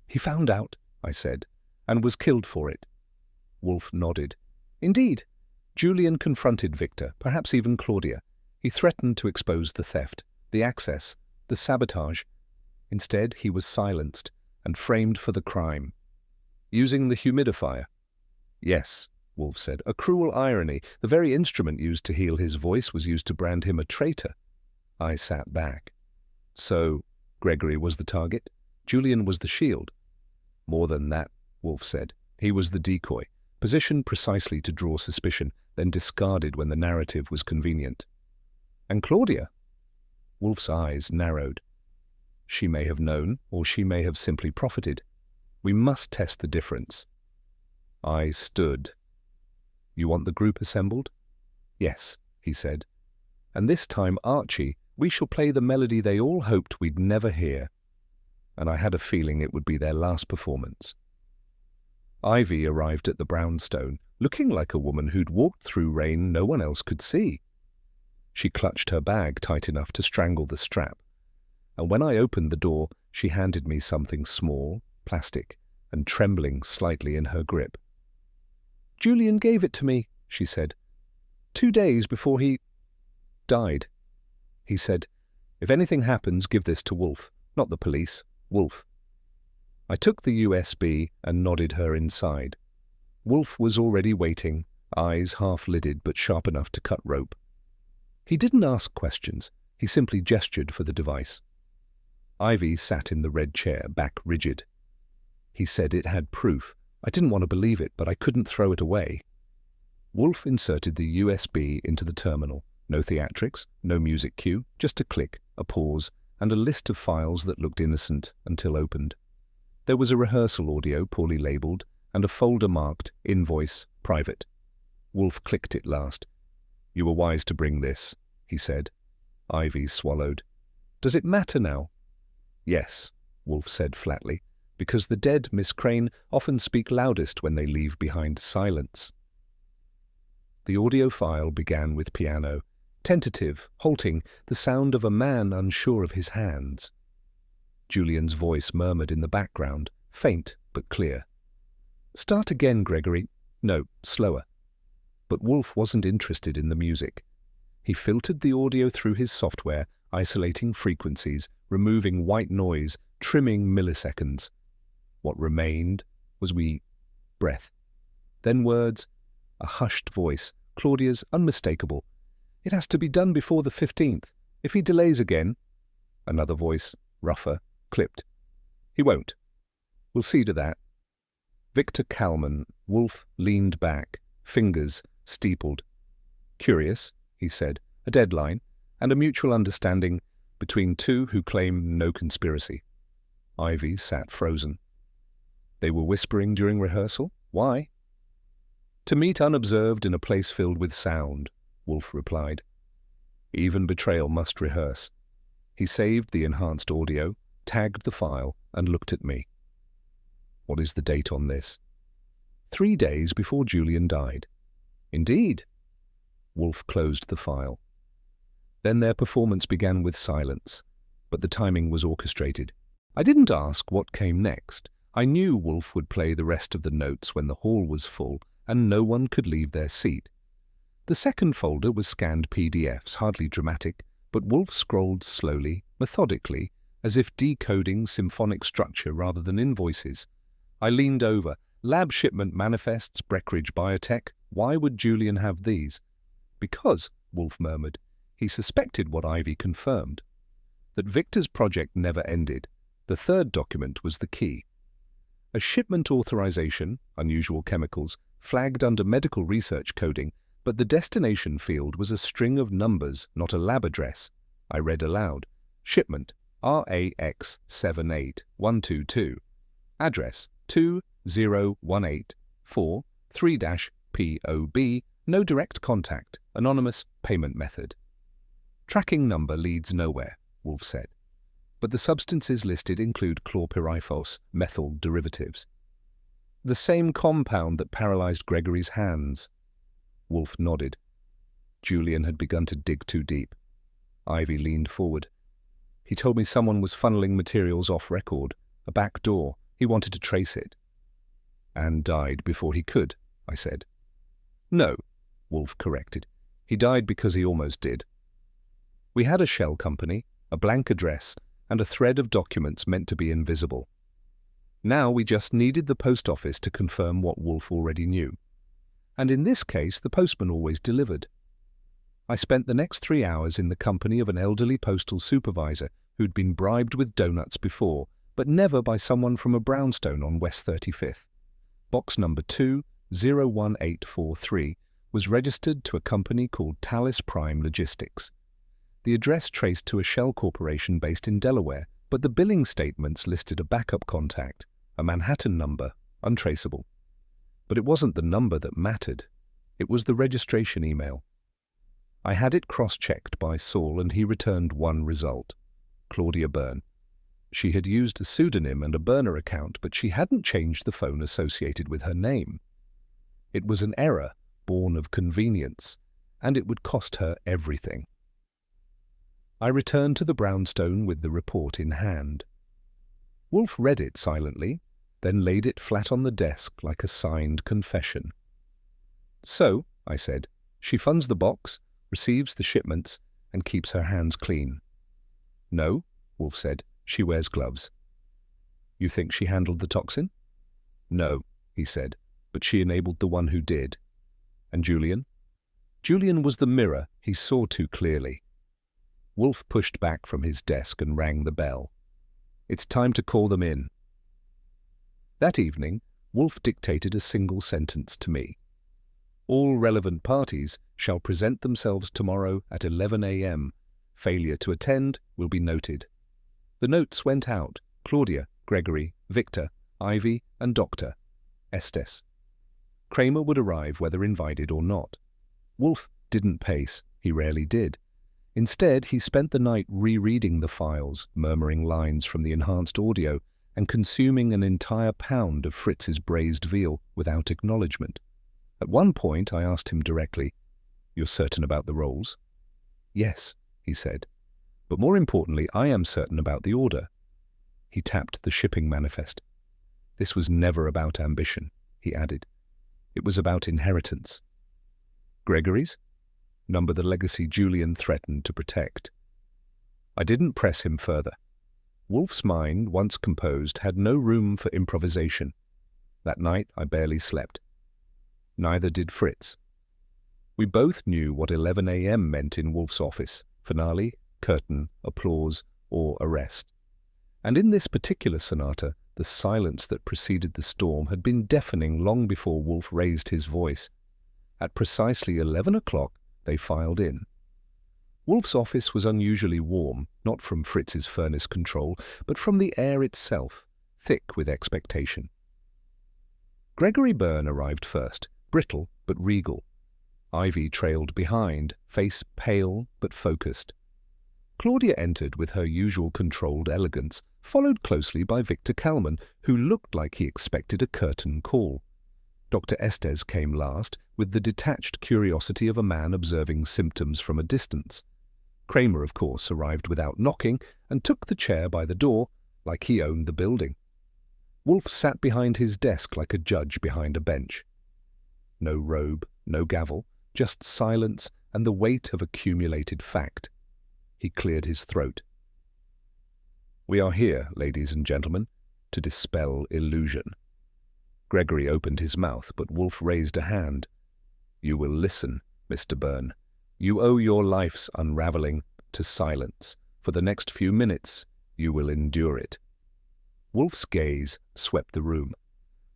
He found out, I said, and was killed for it. Wolfe nodded. Indeed. Julian confronted Victor, perhaps even Claudia. He threatened to expose the theft, the access, the sabotage. Instead, he was silenced and framed for the crime. Using the humidifier. Yes, Wolfe said, a cruel irony. The very instrument used to heal his voice was used to brand him a traitor. I sat back. So, Gregory was the target? Julian was the shield? More than that, Wolfe said. He was the decoy, positioned precisely to draw suspicion, then discarded when the narrative was convenient. And Claudia? Wolfe's eyes narrowed. She may have known, or she may have simply profited. We must test the difference. I stood. You want the group assembled? Yes, he said. And this time, Archie, we shall play the melody they all hoped we'd never hear. And I had a feeling it would be their last performance. Ivy arrived at the brownstone, looking like a woman who'd walked through rain no one else could see. She clutched her bag tight enough to strangle the strap, and when I opened the door, she handed me something small, plastic, and trembling slightly in her grip. Julian gave it to me, she said. 2 days before he died. He said, if anything happens, give this to Wolfe, not the police, Wolfe. I took the USB and nodded her inside. Wolfe was already waiting, eyes half-lidded but sharp enough to cut rope. He didn't ask questions, he simply gestured for the device. Ivy sat in the red chair, back rigid. He said it had proof. I didn't want to believe it, but I couldn't throw it away. Wolfe inserted the USB into the terminal. No theatrics, no music cue, just a click, a pause, and a list of files that looked innocent until opened. There was a rehearsal audio, poorly labeled, and a folder marked Invoice, Private. Wolfe clicked it last. You were wise to bring this, he said. Ivy swallowed. Does it matter now? Yes, Wolfe said flatly, because the dead, Miss Crane, often speak loudest when they leave behind silence. The audio file began with piano, tentative, halting, the sound of a man unsure of his hands. Julian's voice murmured in the background, faint but clear. Start again, Gregory. No, slower. But Wolfe wasn't interested in the music. He filtered the audio through his software, isolating frequencies, removing white noise, trimming milliseconds. What remained was breath. Then words, a hushed voice, Claudia's unmistakable. "It has to be done before the 15th. If he delays again..." Another voice, rougher, clipped. "He won't. We'll see to that." Victor Kalman. Wolfe leaned back, fingers steepled. "Curious," he said. "A deadline, and a mutual understanding between two who claim no conspiracy." Ivy sat frozen. "They were whispering during rehearsal? Why?" "To meet unobserved in a place filled with sound," Wolfe replied. "Even betrayal must rehearse." He saved the enhanced audio, tagged the file, and looked at me. "What is the date on this?" 3 days before Julian died." "Indeed." Wolfe closed the file. Then their performance began with silence, but the timing was orchestrated. I didn't ask what came next. I knew Wolfe would play the rest of the notes when the hall was full and no one could leave their seat. The second folder was scanned PDFs, hardly dramatic, but Wolfe scrolled slowly, methodically, as if decoding symphonic structure rather than invoices. I leaned over. "Lab shipment manifests, Breckenridge Biotech. Why would Julian have these?" "Because," Wolfe murmured. He suspected what Ivy confirmed. That Victor's project never ended. The third document was the key. A shipment authorization, unusual chemicals, flagged under medical research coding, but the destination field was a string of numbers, not a lab address. I read aloud. "Shipment, RAX78122. Address, 20184 3-POB, no direct contact, anonymous payment method." "Tracking number leads nowhere," Wolfe said. "But the substances listed include chlorpyrifos methyl derivatives. The same compound that paralyzed Gregory's hands." Wolfe nodded. Julian had begun to dig too deep. Ivy leaned forward. "He told me someone was funneling materials off record, a back door. He wanted to trace it." "And died before he could," I said. "No," Wolfe corrected. "He died because he almost did. We had a shell company, a blank address, and a thread of documents meant to be invisible. Now we just needed the post office to confirm what Wolfe already knew. And in this case, the postman always delivered. I spent the next 3 hours in the company of an elderly postal supervisor who'd been bribed with donuts before, but never by someone from a brownstone on West 35th. Box number 2-01843 was registered to a company called Talis Prime Logistics. The address traced to a shell corporation based in Delaware, but the billing statements listed a backup contact, a Manhattan number, untraceable. But it wasn't the number that mattered. It was the registration email. I had it cross-checked by Saul, and he returned one result: Claudia Byrne. She had used a pseudonym and a burner account, but she hadn't changed the phone associated with her name. It was an error, born of convenience, and it would cost her everything. I returned to the brownstone with the report in hand. Wolfe read it silently, then laid it flat on the desk like a signed confession. "So," I said, "she funds the box, receives the shipments, and keeps her hands clean." "No," Wolfe said, "she wears gloves." "You think she handled the toxin?" "No," he said, "but she enabled the one who did." "And Julian?" Julian was the mirror he saw too clearly. Wolfe pushed back from his desk and rang the bell. "It's time to call them in." That evening, Wolfe dictated a single sentence to me. "All relevant parties shall present themselves tomorrow at 11 a.m. Failure to attend will be noted." The notes went out: Claudia, Gregory, Victor, Ivy, and Dr. Estes. Kramer would arrive whether invited or not. Wolfe didn't pace. He rarely did. Instead, he spent the night rereading the files, murmuring lines from the enhanced audio, and consuming an entire pound of Fritz's braised veal without acknowledgement. At one point, I asked him directly, "You're certain about the roles?" "Yes," he said. "But more importantly, I am certain about the order." He tapped the shipping manifest. "This was never about ambition," he added. "It was about inheritance." "Gregory's?" "Number the legacy Julian threatened to protect." I didn't press him further. Wolfe's mind, once composed, had no room for improvisation. That night I barely slept. Neither did Fritz. We both knew what 11 a.m. meant in Wolfe's office: finale, curtain, applause, or arrest. And in this particular sonata, the silence that preceded the storm had been deafening long before Wolfe raised his voice. At precisely 11 o'clock, they filed in. Wolfe's office was unusually warm, not from Fritz's furnace control, but from the air itself, thick with expectation. Gregory Byrne arrived first, brittle but regal. Ivy trailed behind, face pale but focused. Claudia entered with her usual controlled elegance, followed closely by Victor Kalman, who looked like he expected a curtain call. Dr. Estes came last, with the detached curiosity of a man observing symptoms from a distance. Kramer, of course, arrived without knocking and took the chair by the door, like he owned the building. Wolfe sat behind his desk like a judge behind a bench. No robe, no gavel, just silence and the weight of accumulated fact. He cleared his throat. "We are here, ladies and gentlemen, to dispel illusion." Gregory opened his mouth, but Wolfe raised a hand. "You will listen, Mr. Byrne. You owe your life's unraveling to silence. For the next few minutes, you will endure it." Wolfe's gaze swept the room.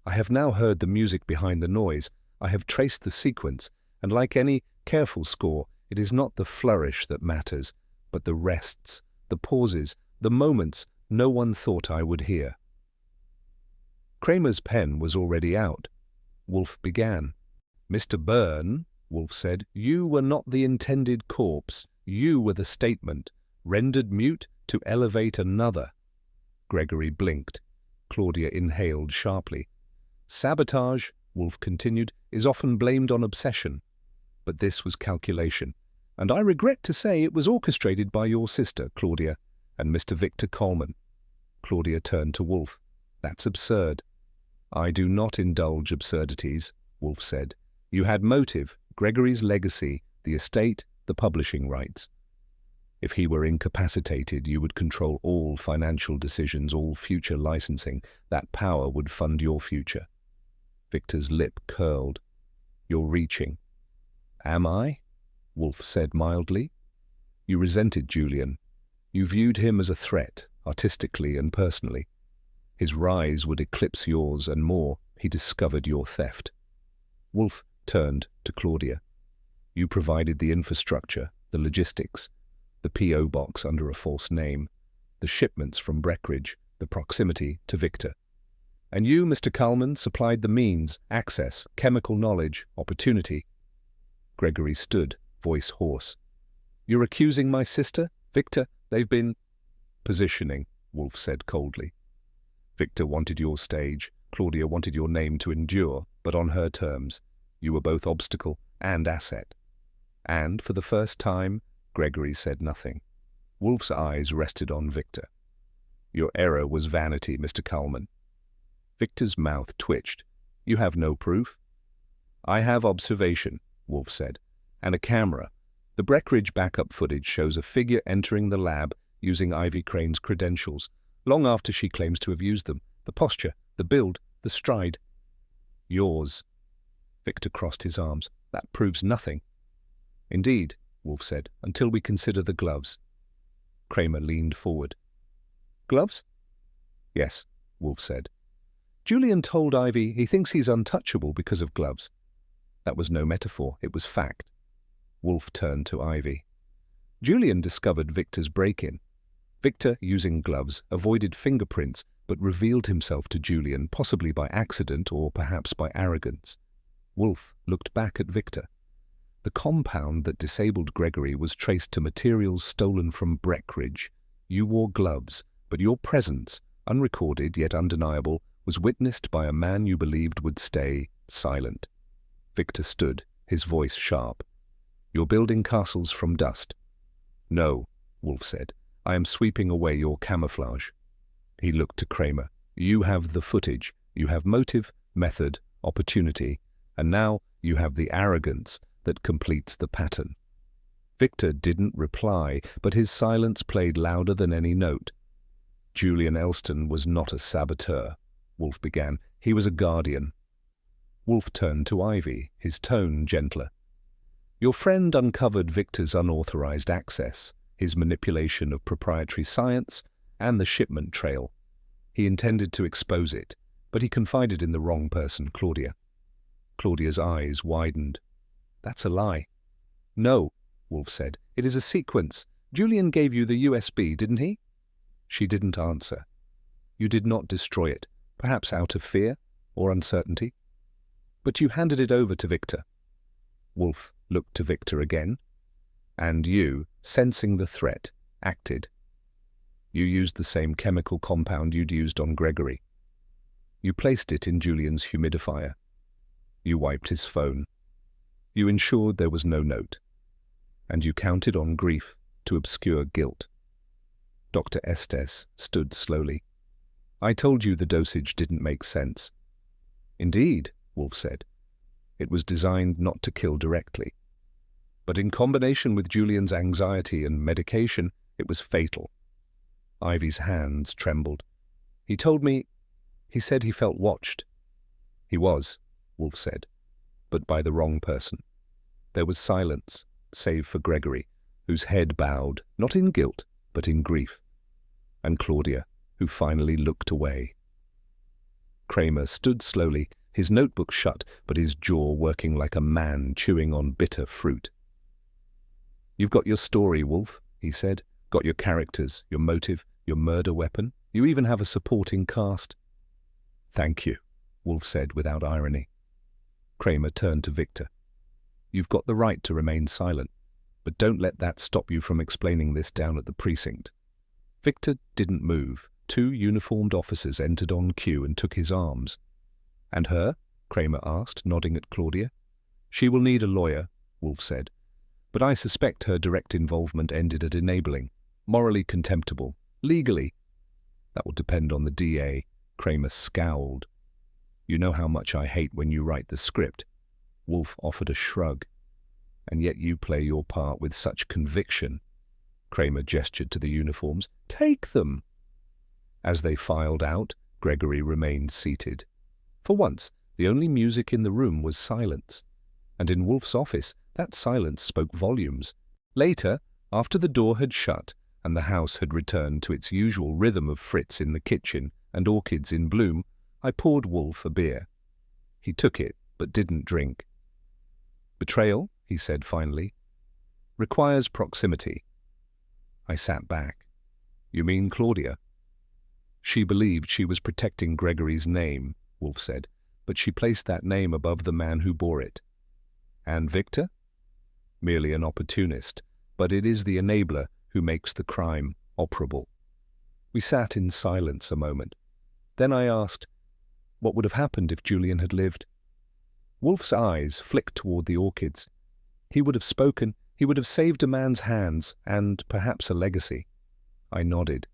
I have now heard the music behind the noise. I have traced the sequence, and like any careful score, it is not the flourish that matters, but the rests, the pauses, the moments no one thought I would hear. Kramer's pen was already out. Wolfe began. "Mr. Byrne," Wolfe said, "you were not the intended corpse. You were the statement, rendered mute to elevate another." Gregory blinked. Claudia inhaled sharply. "Sabotage," Wolfe continued, "is often blamed on obsession. But this was calculation, and I regret to say it was orchestrated by your sister, Claudia, and Mr. Victor Coleman." Claudia turned to Wolfe. "That's absurd." "I do not indulge absurdities," Wolfe said. "You had motive, Gregory's legacy, the estate, the publishing rights. If he were incapacitated, you would control all financial decisions, all future licensing. That power would fund your future." Victor's lip curled. "You're reaching." "Am I?" Wolfe said mildly. "You resented Julian. You viewed him as a threat, artistically and personally. His rise would eclipse yours, and more, he discovered your theft." Wolfe turned to Claudia. "You provided the infrastructure, the logistics, the P.O. box under a false name, the shipments from Breckenridge, the proximity to Victor. And you, Mr. Kalman, supplied the means, access, chemical knowledge, opportunity." Gregory stood, voice hoarse. "You're accusing my sister? Victor, they've been—" "Positioning," Wolfe said coldly. "Victor wanted your stage, Claudia wanted your name to endure, but on her terms. You were both obstacle and asset." And, for the first time, Gregory said nothing. Wolfe's eyes rested on Victor. "Your error was vanity, Mr. Kalman." Victor's mouth twitched. "You have no proof?" "I have observation," Wolfe said, "and a camera. The Breckenridge backup footage shows a figure entering the lab using Ivy Crane's credentials, long after she claims to have used them. The posture, the build, the stride." "Yours." Victor crossed his arms. "That proves nothing." "Indeed," Wolfe said, "until we consider the gloves." Kramer leaned forward. "Gloves?" "Yes," Wolfe said. "Julian told Ivy he thinks he's untouchable because of gloves." That was no metaphor, it was fact. Wolfe turned to Ivy. "Julian discovered Victor's break-in. Victor, using gloves, avoided fingerprints, but revealed himself to Julian, possibly by accident or perhaps by arrogance." Wolfe looked back at Victor. "The compound that disabled Gregory was traced to materials stolen from Breckenridge. You wore gloves, but your presence, unrecorded yet undeniable, was witnessed by a man you believed would stay silent." Victor stood, his voice sharp. "You're building castles from dust." "No," Wolfe said. "I am sweeping away your camouflage." He looked to Kramer. "You have the footage. You have motive, method, opportunity. And now you have the arrogance that completes the pattern." Victor didn't reply, but his silence played louder than any note. Julian Elston was not a saboteur, Wolfe began. He was a guardian. Wolfe turned to Ivy, his tone gentler. Your friend uncovered Victor's unauthorized access, his manipulation of proprietary science, and the shipment trail. He intended to expose it, but he confided in the wrong person, Claudia. Claudia's eyes widened. That's a lie. No, Wolfe said. It is a sequence. Julian gave you the USB, didn't he? She didn't answer. You did not destroy it, perhaps out of fear or uncertainty. But you handed it over to Victor. Wolfe looked to Victor again. And you, sensing the threat, acted. You used the same chemical compound you'd used on Gregory. You placed it in Julian's humidifier. You wiped his phone. You ensured there was no note. And you counted on grief to obscure guilt. Dr. Estes stood slowly. I told you the dosage didn't make sense. Indeed, Wolfe said. It was designed not to kill directly. But in combination with Julian's anxiety and medication, it was fatal. Ivy's hands trembled. He said he felt watched. He was, Wolfe said, but by the wrong person. There was silence, save for Gregory, whose head bowed, not in guilt, but in grief, and Claudia, who finally looked away. Kramer stood slowly, his notebook shut, but his jaw working like a man chewing on bitter fruit. You've got your story, Wolfe, he said. Got your characters, your motive, your murder weapon. You even have a supporting cast. Thank you, Wolfe said without irony. Kramer turned to Victor. You've got the right to remain silent, but don't let that stop you from explaining this down at the precinct. Victor didn't move. 2 uniformed officers entered on cue and took his arms. And her? Kramer asked, nodding at Claudia. She will need a lawyer, Wolfe said, but I suspect her direct involvement ended at enabling, morally contemptible, legally. That will depend on the DA. Kramer scowled. You know how much I hate when you write the script. Wolfe offered a shrug. And yet you play your part with such conviction. Kramer gestured to the uniforms. Take them! As they filed out, Gregory remained seated. For once, the only music in the room was silence. And in Wolfe's office, that silence spoke volumes. Later, after the door had shut and the house had returned to its usual rhythm of Fritz in the kitchen and orchids in bloom, I poured Wolfe a beer. He took it, but didn't drink. Betrayal, he said finally, requires proximity. I sat back. You mean Claudia? She believed she was protecting Gregory's name, Wolfe said, but she placed that name above the man who bore it. And Victor? Merely an opportunist, but it is the enabler who makes the crime operable. We sat in silence a moment. Then I asked, what would have happened if Julian had lived? Wolfe's eyes flicked toward the orchids. He would have spoken, he would have saved a man's hands, and perhaps a legacy. I nodded.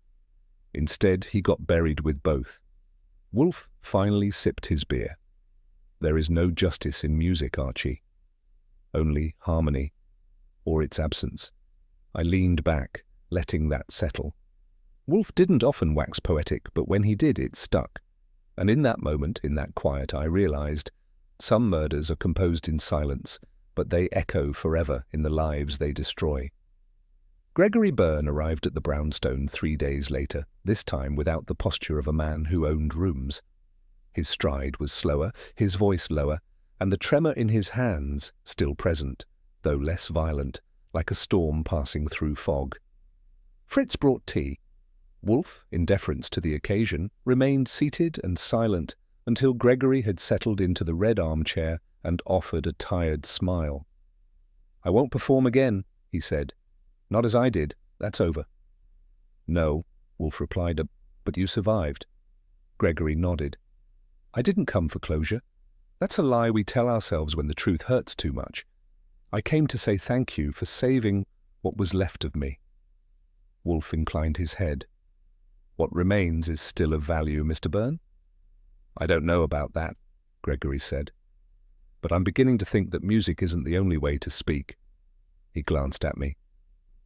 Instead, he got buried with both. Wolfe finally sipped his beer. There is no justice in music, Archie. Only harmony, or its absence. I leaned back, letting that settle. Wolfe didn't often wax poetic, but when he did, it stuck. And in that moment, in that quiet, I realized some murders are composed in silence, but they echo forever in the lives they destroy. Gregory Byrne arrived at the brownstone 3 days later, this time without the posture of a man who owned rooms. His stride was slower, his voice lower, and the tremor in his hands still present, though less violent, like a storm passing through fog. Fritz brought tea. Wolfe, in deference to the occasion, remained seated and silent until Gregory had settled into the red armchair and offered a tired smile. I won't perform again, he said. Not as I did. That's over. No, Wolfe replied, but you survived. Gregory nodded. I didn't come for closure. That's a lie we tell ourselves when the truth hurts too much. I came to say thank you for saving what was left of me. Wolfe inclined his head. What remains is still of value, Mr. Byrne? I don't know about that, Gregory said. But I'm beginning to think that music isn't the only way to speak. He glanced at me.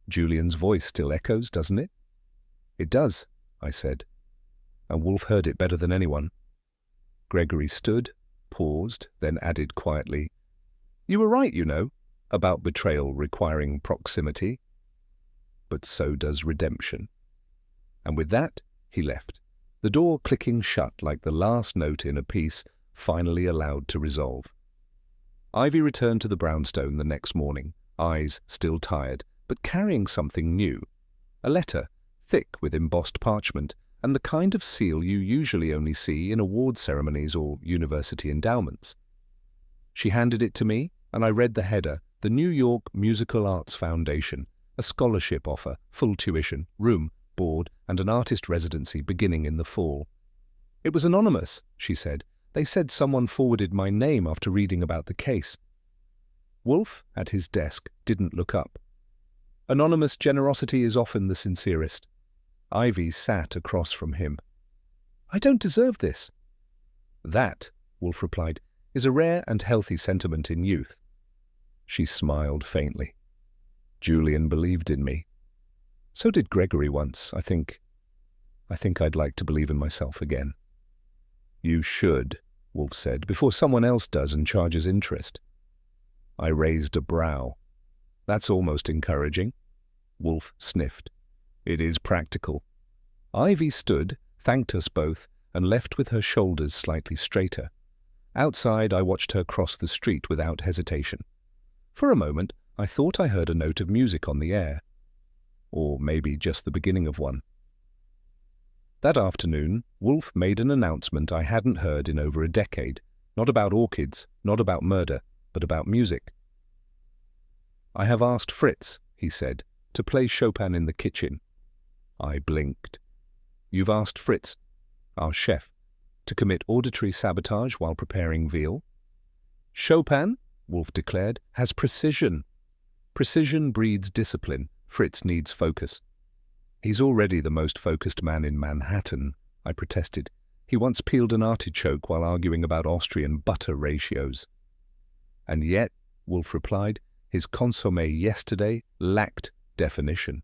Julian's voice still echoes, doesn't it? It does, I said, and Wolfe heard it better than anyone. Gregory stood, paused, then added quietly, "You were right, you know, about betrayal requiring proximity. But so does redemption." And with that, he left, the door clicking shut like the last note in a piece finally allowed to resolve. Ivy returned to the brownstone the next morning, eyes still tired, but carrying something new. A letter, thick with embossed parchment, and the kind of seal you usually only see in award ceremonies or university endowments. She handed it to me, and I read the header, the New York Musical Arts Foundation, a scholarship offer, full tuition, room, board, and an artist residency beginning in the fall. "It was anonymous," she said. "They said someone forwarded my name after reading about the case." Wolfe, at his desk, didn't look up. Anonymous generosity is often the sincerest. Ivy sat across from him. "I don't deserve this." "That," Wolfe replied, "is a rare and healthy sentiment in youth." She smiled faintly. "Julian believed in me. So did Gregory once, I think. I'd like to believe in myself again." "You should," Wolfe said, "before someone else does and charges interest." I raised a brow. "That's almost encouraging." Wolfe sniffed. "It is practical." Ivy stood, thanked us both, and left with her shoulders slightly straighter. Outside, I watched her cross the street without hesitation. For a moment, I thought I heard a note of music on the air. Or maybe just the beginning of one. That afternoon, Wolfe made an announcement I hadn't heard in over a decade. Not about orchids, not about murder, but about music. "I have asked Fritz," he said, "to play Chopin in the kitchen." I blinked. "You've asked Fritz, our chef, to commit auditory sabotage while preparing veal?" "Chopin," Wolfe declared, "has precision. Precision breeds discipline. Fritz needs focus." "He's already the most focused man in Manhattan," I protested. "He once peeled an artichoke while arguing about Austrian butter ratios." "And yet," Wolfe replied, "his consommé yesterday lacked definition."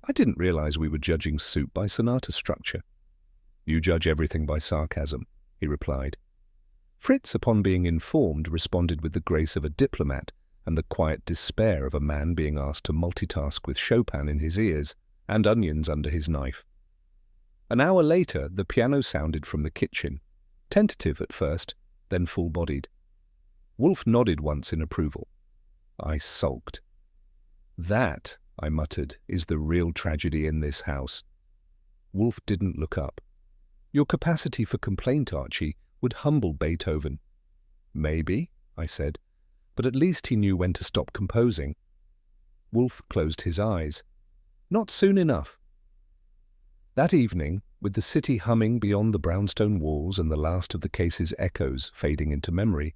I didn't realize we were judging soup by sonata structure. "You judge everything by sarcasm," he replied. Fritz, upon being informed, responded with the grace of a diplomat and the quiet despair of a man being asked to multitask with Chopin in his ears and onions under his knife. An hour later, the piano sounded from the kitchen, tentative at first, then full-bodied. Wolfe nodded once in approval. I sulked. "That," I muttered, "is the real tragedy in this house." Wolfe didn't look up. "Your capacity for complaint, Archie, would humble Beethoven." "Maybe," I said, but at least he knew when to stop composing. Wolfe closed his eyes. "Not soon enough." That evening, with the city humming beyond the brownstone walls and the last of the case's echoes fading into memory,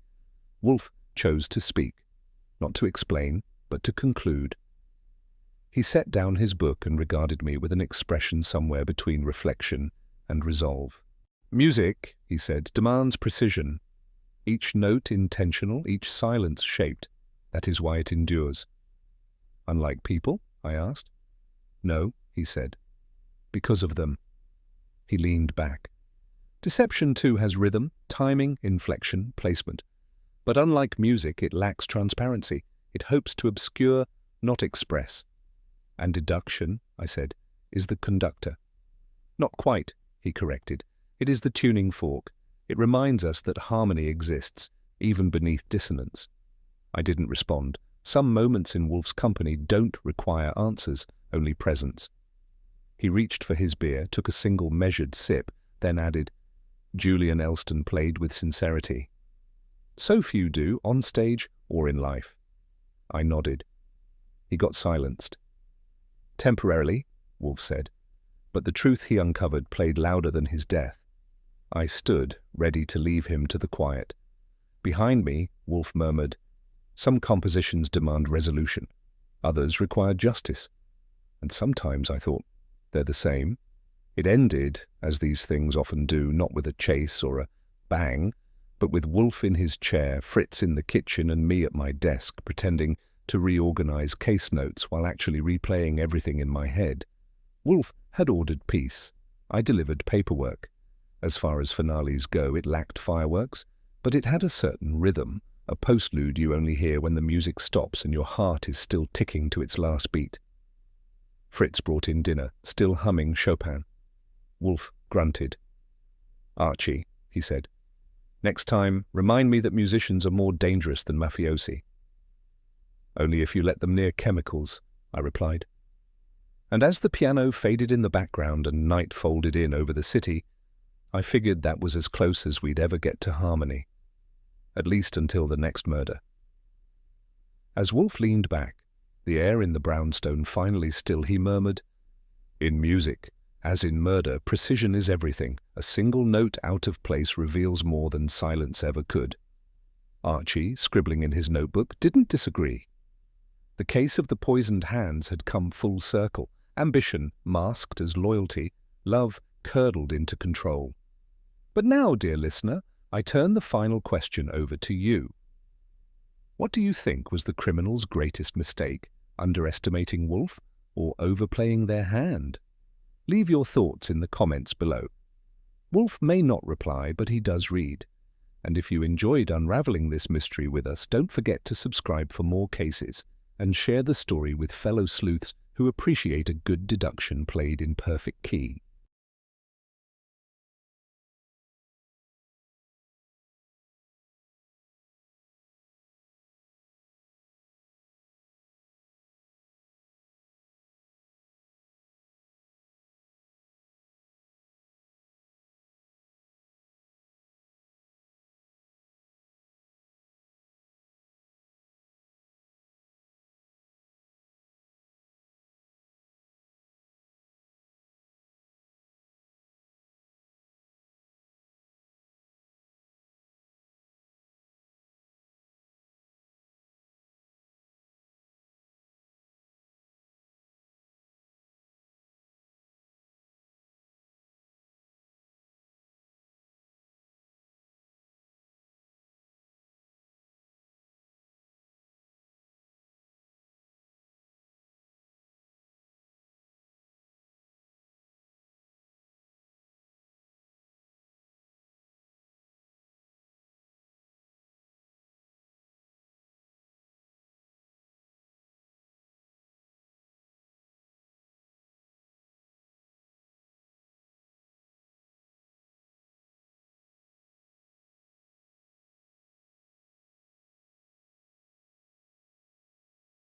Wolfe chose to speak, not to explain, but to conclude. He set down his book and regarded me with an expression somewhere between reflection and resolve. "Music," he said, "demands precision. Each note intentional, each silence shaped. That is why it endures." "Unlike people?" I asked. "No," he said. "Because of them." He leaned back. "Deception, too, has rhythm, timing, inflection, placement. But unlike music, it lacks transparency. It hopes to obscure, not express." "And deduction," I said, "is the conductor." "Not quite," he corrected. "It is the tuning fork. It reminds us that harmony exists, even beneath dissonance." I didn't respond. Some moments in Wolfe's company don't require answers, only presence. He reached for his beer, took a single measured sip, then added, "Julian Elston played with sincerity. So few do, on stage or in life." I nodded. He got silenced. "Temporarily," Wolfe said, but the truth he uncovered played louder than his death. I stood, ready to leave him to the quiet. Behind me, Wolfe murmured, "Some compositions demand resolution. Others require justice." And sometimes, I thought, they're the same. It ended, as these things often do, not with a chase or a bang, but with Wolfe in his chair, Fritz in the kitchen, and me at my desk, pretending to reorganize case notes while actually replaying everything in my head. Wolfe had ordered peace. I delivered paperwork. As far as finales go, it lacked fireworks, but it had a certain rhythm, a postlude you only hear when the music stops and your heart is still ticking to its last beat. Fritz brought in dinner, still humming Chopin. Wolfe grunted. "Archie," he said, "next time, remind me that musicians are more dangerous than mafiosi." "Only if you let them near chemicals," I replied. And as the piano faded in the background and night folded in over the city, I figured that was as close as we'd ever get to harmony. At least until the next murder. As Wolfe leaned back, the air in the brownstone finally still, he murmured, "In music, as in murder, precision is everything. A single note out of place reveals more than silence ever could." Archie, scribbling in his notebook, didn't disagree. The case of the poisoned hands had come full circle. Ambition masked as loyalty, love curdled into control. But now, dear listener, I turn the final question over to you. What do you think was the criminal's greatest mistake, underestimating Wolfe or overplaying their hand? Leave your thoughts in the comments below. Wolfe may not reply, but he does read. And if you enjoyed unraveling this mystery with us, don't forget to subscribe for more cases and share the story with fellow sleuths who appreciate a good deduction played in perfect key.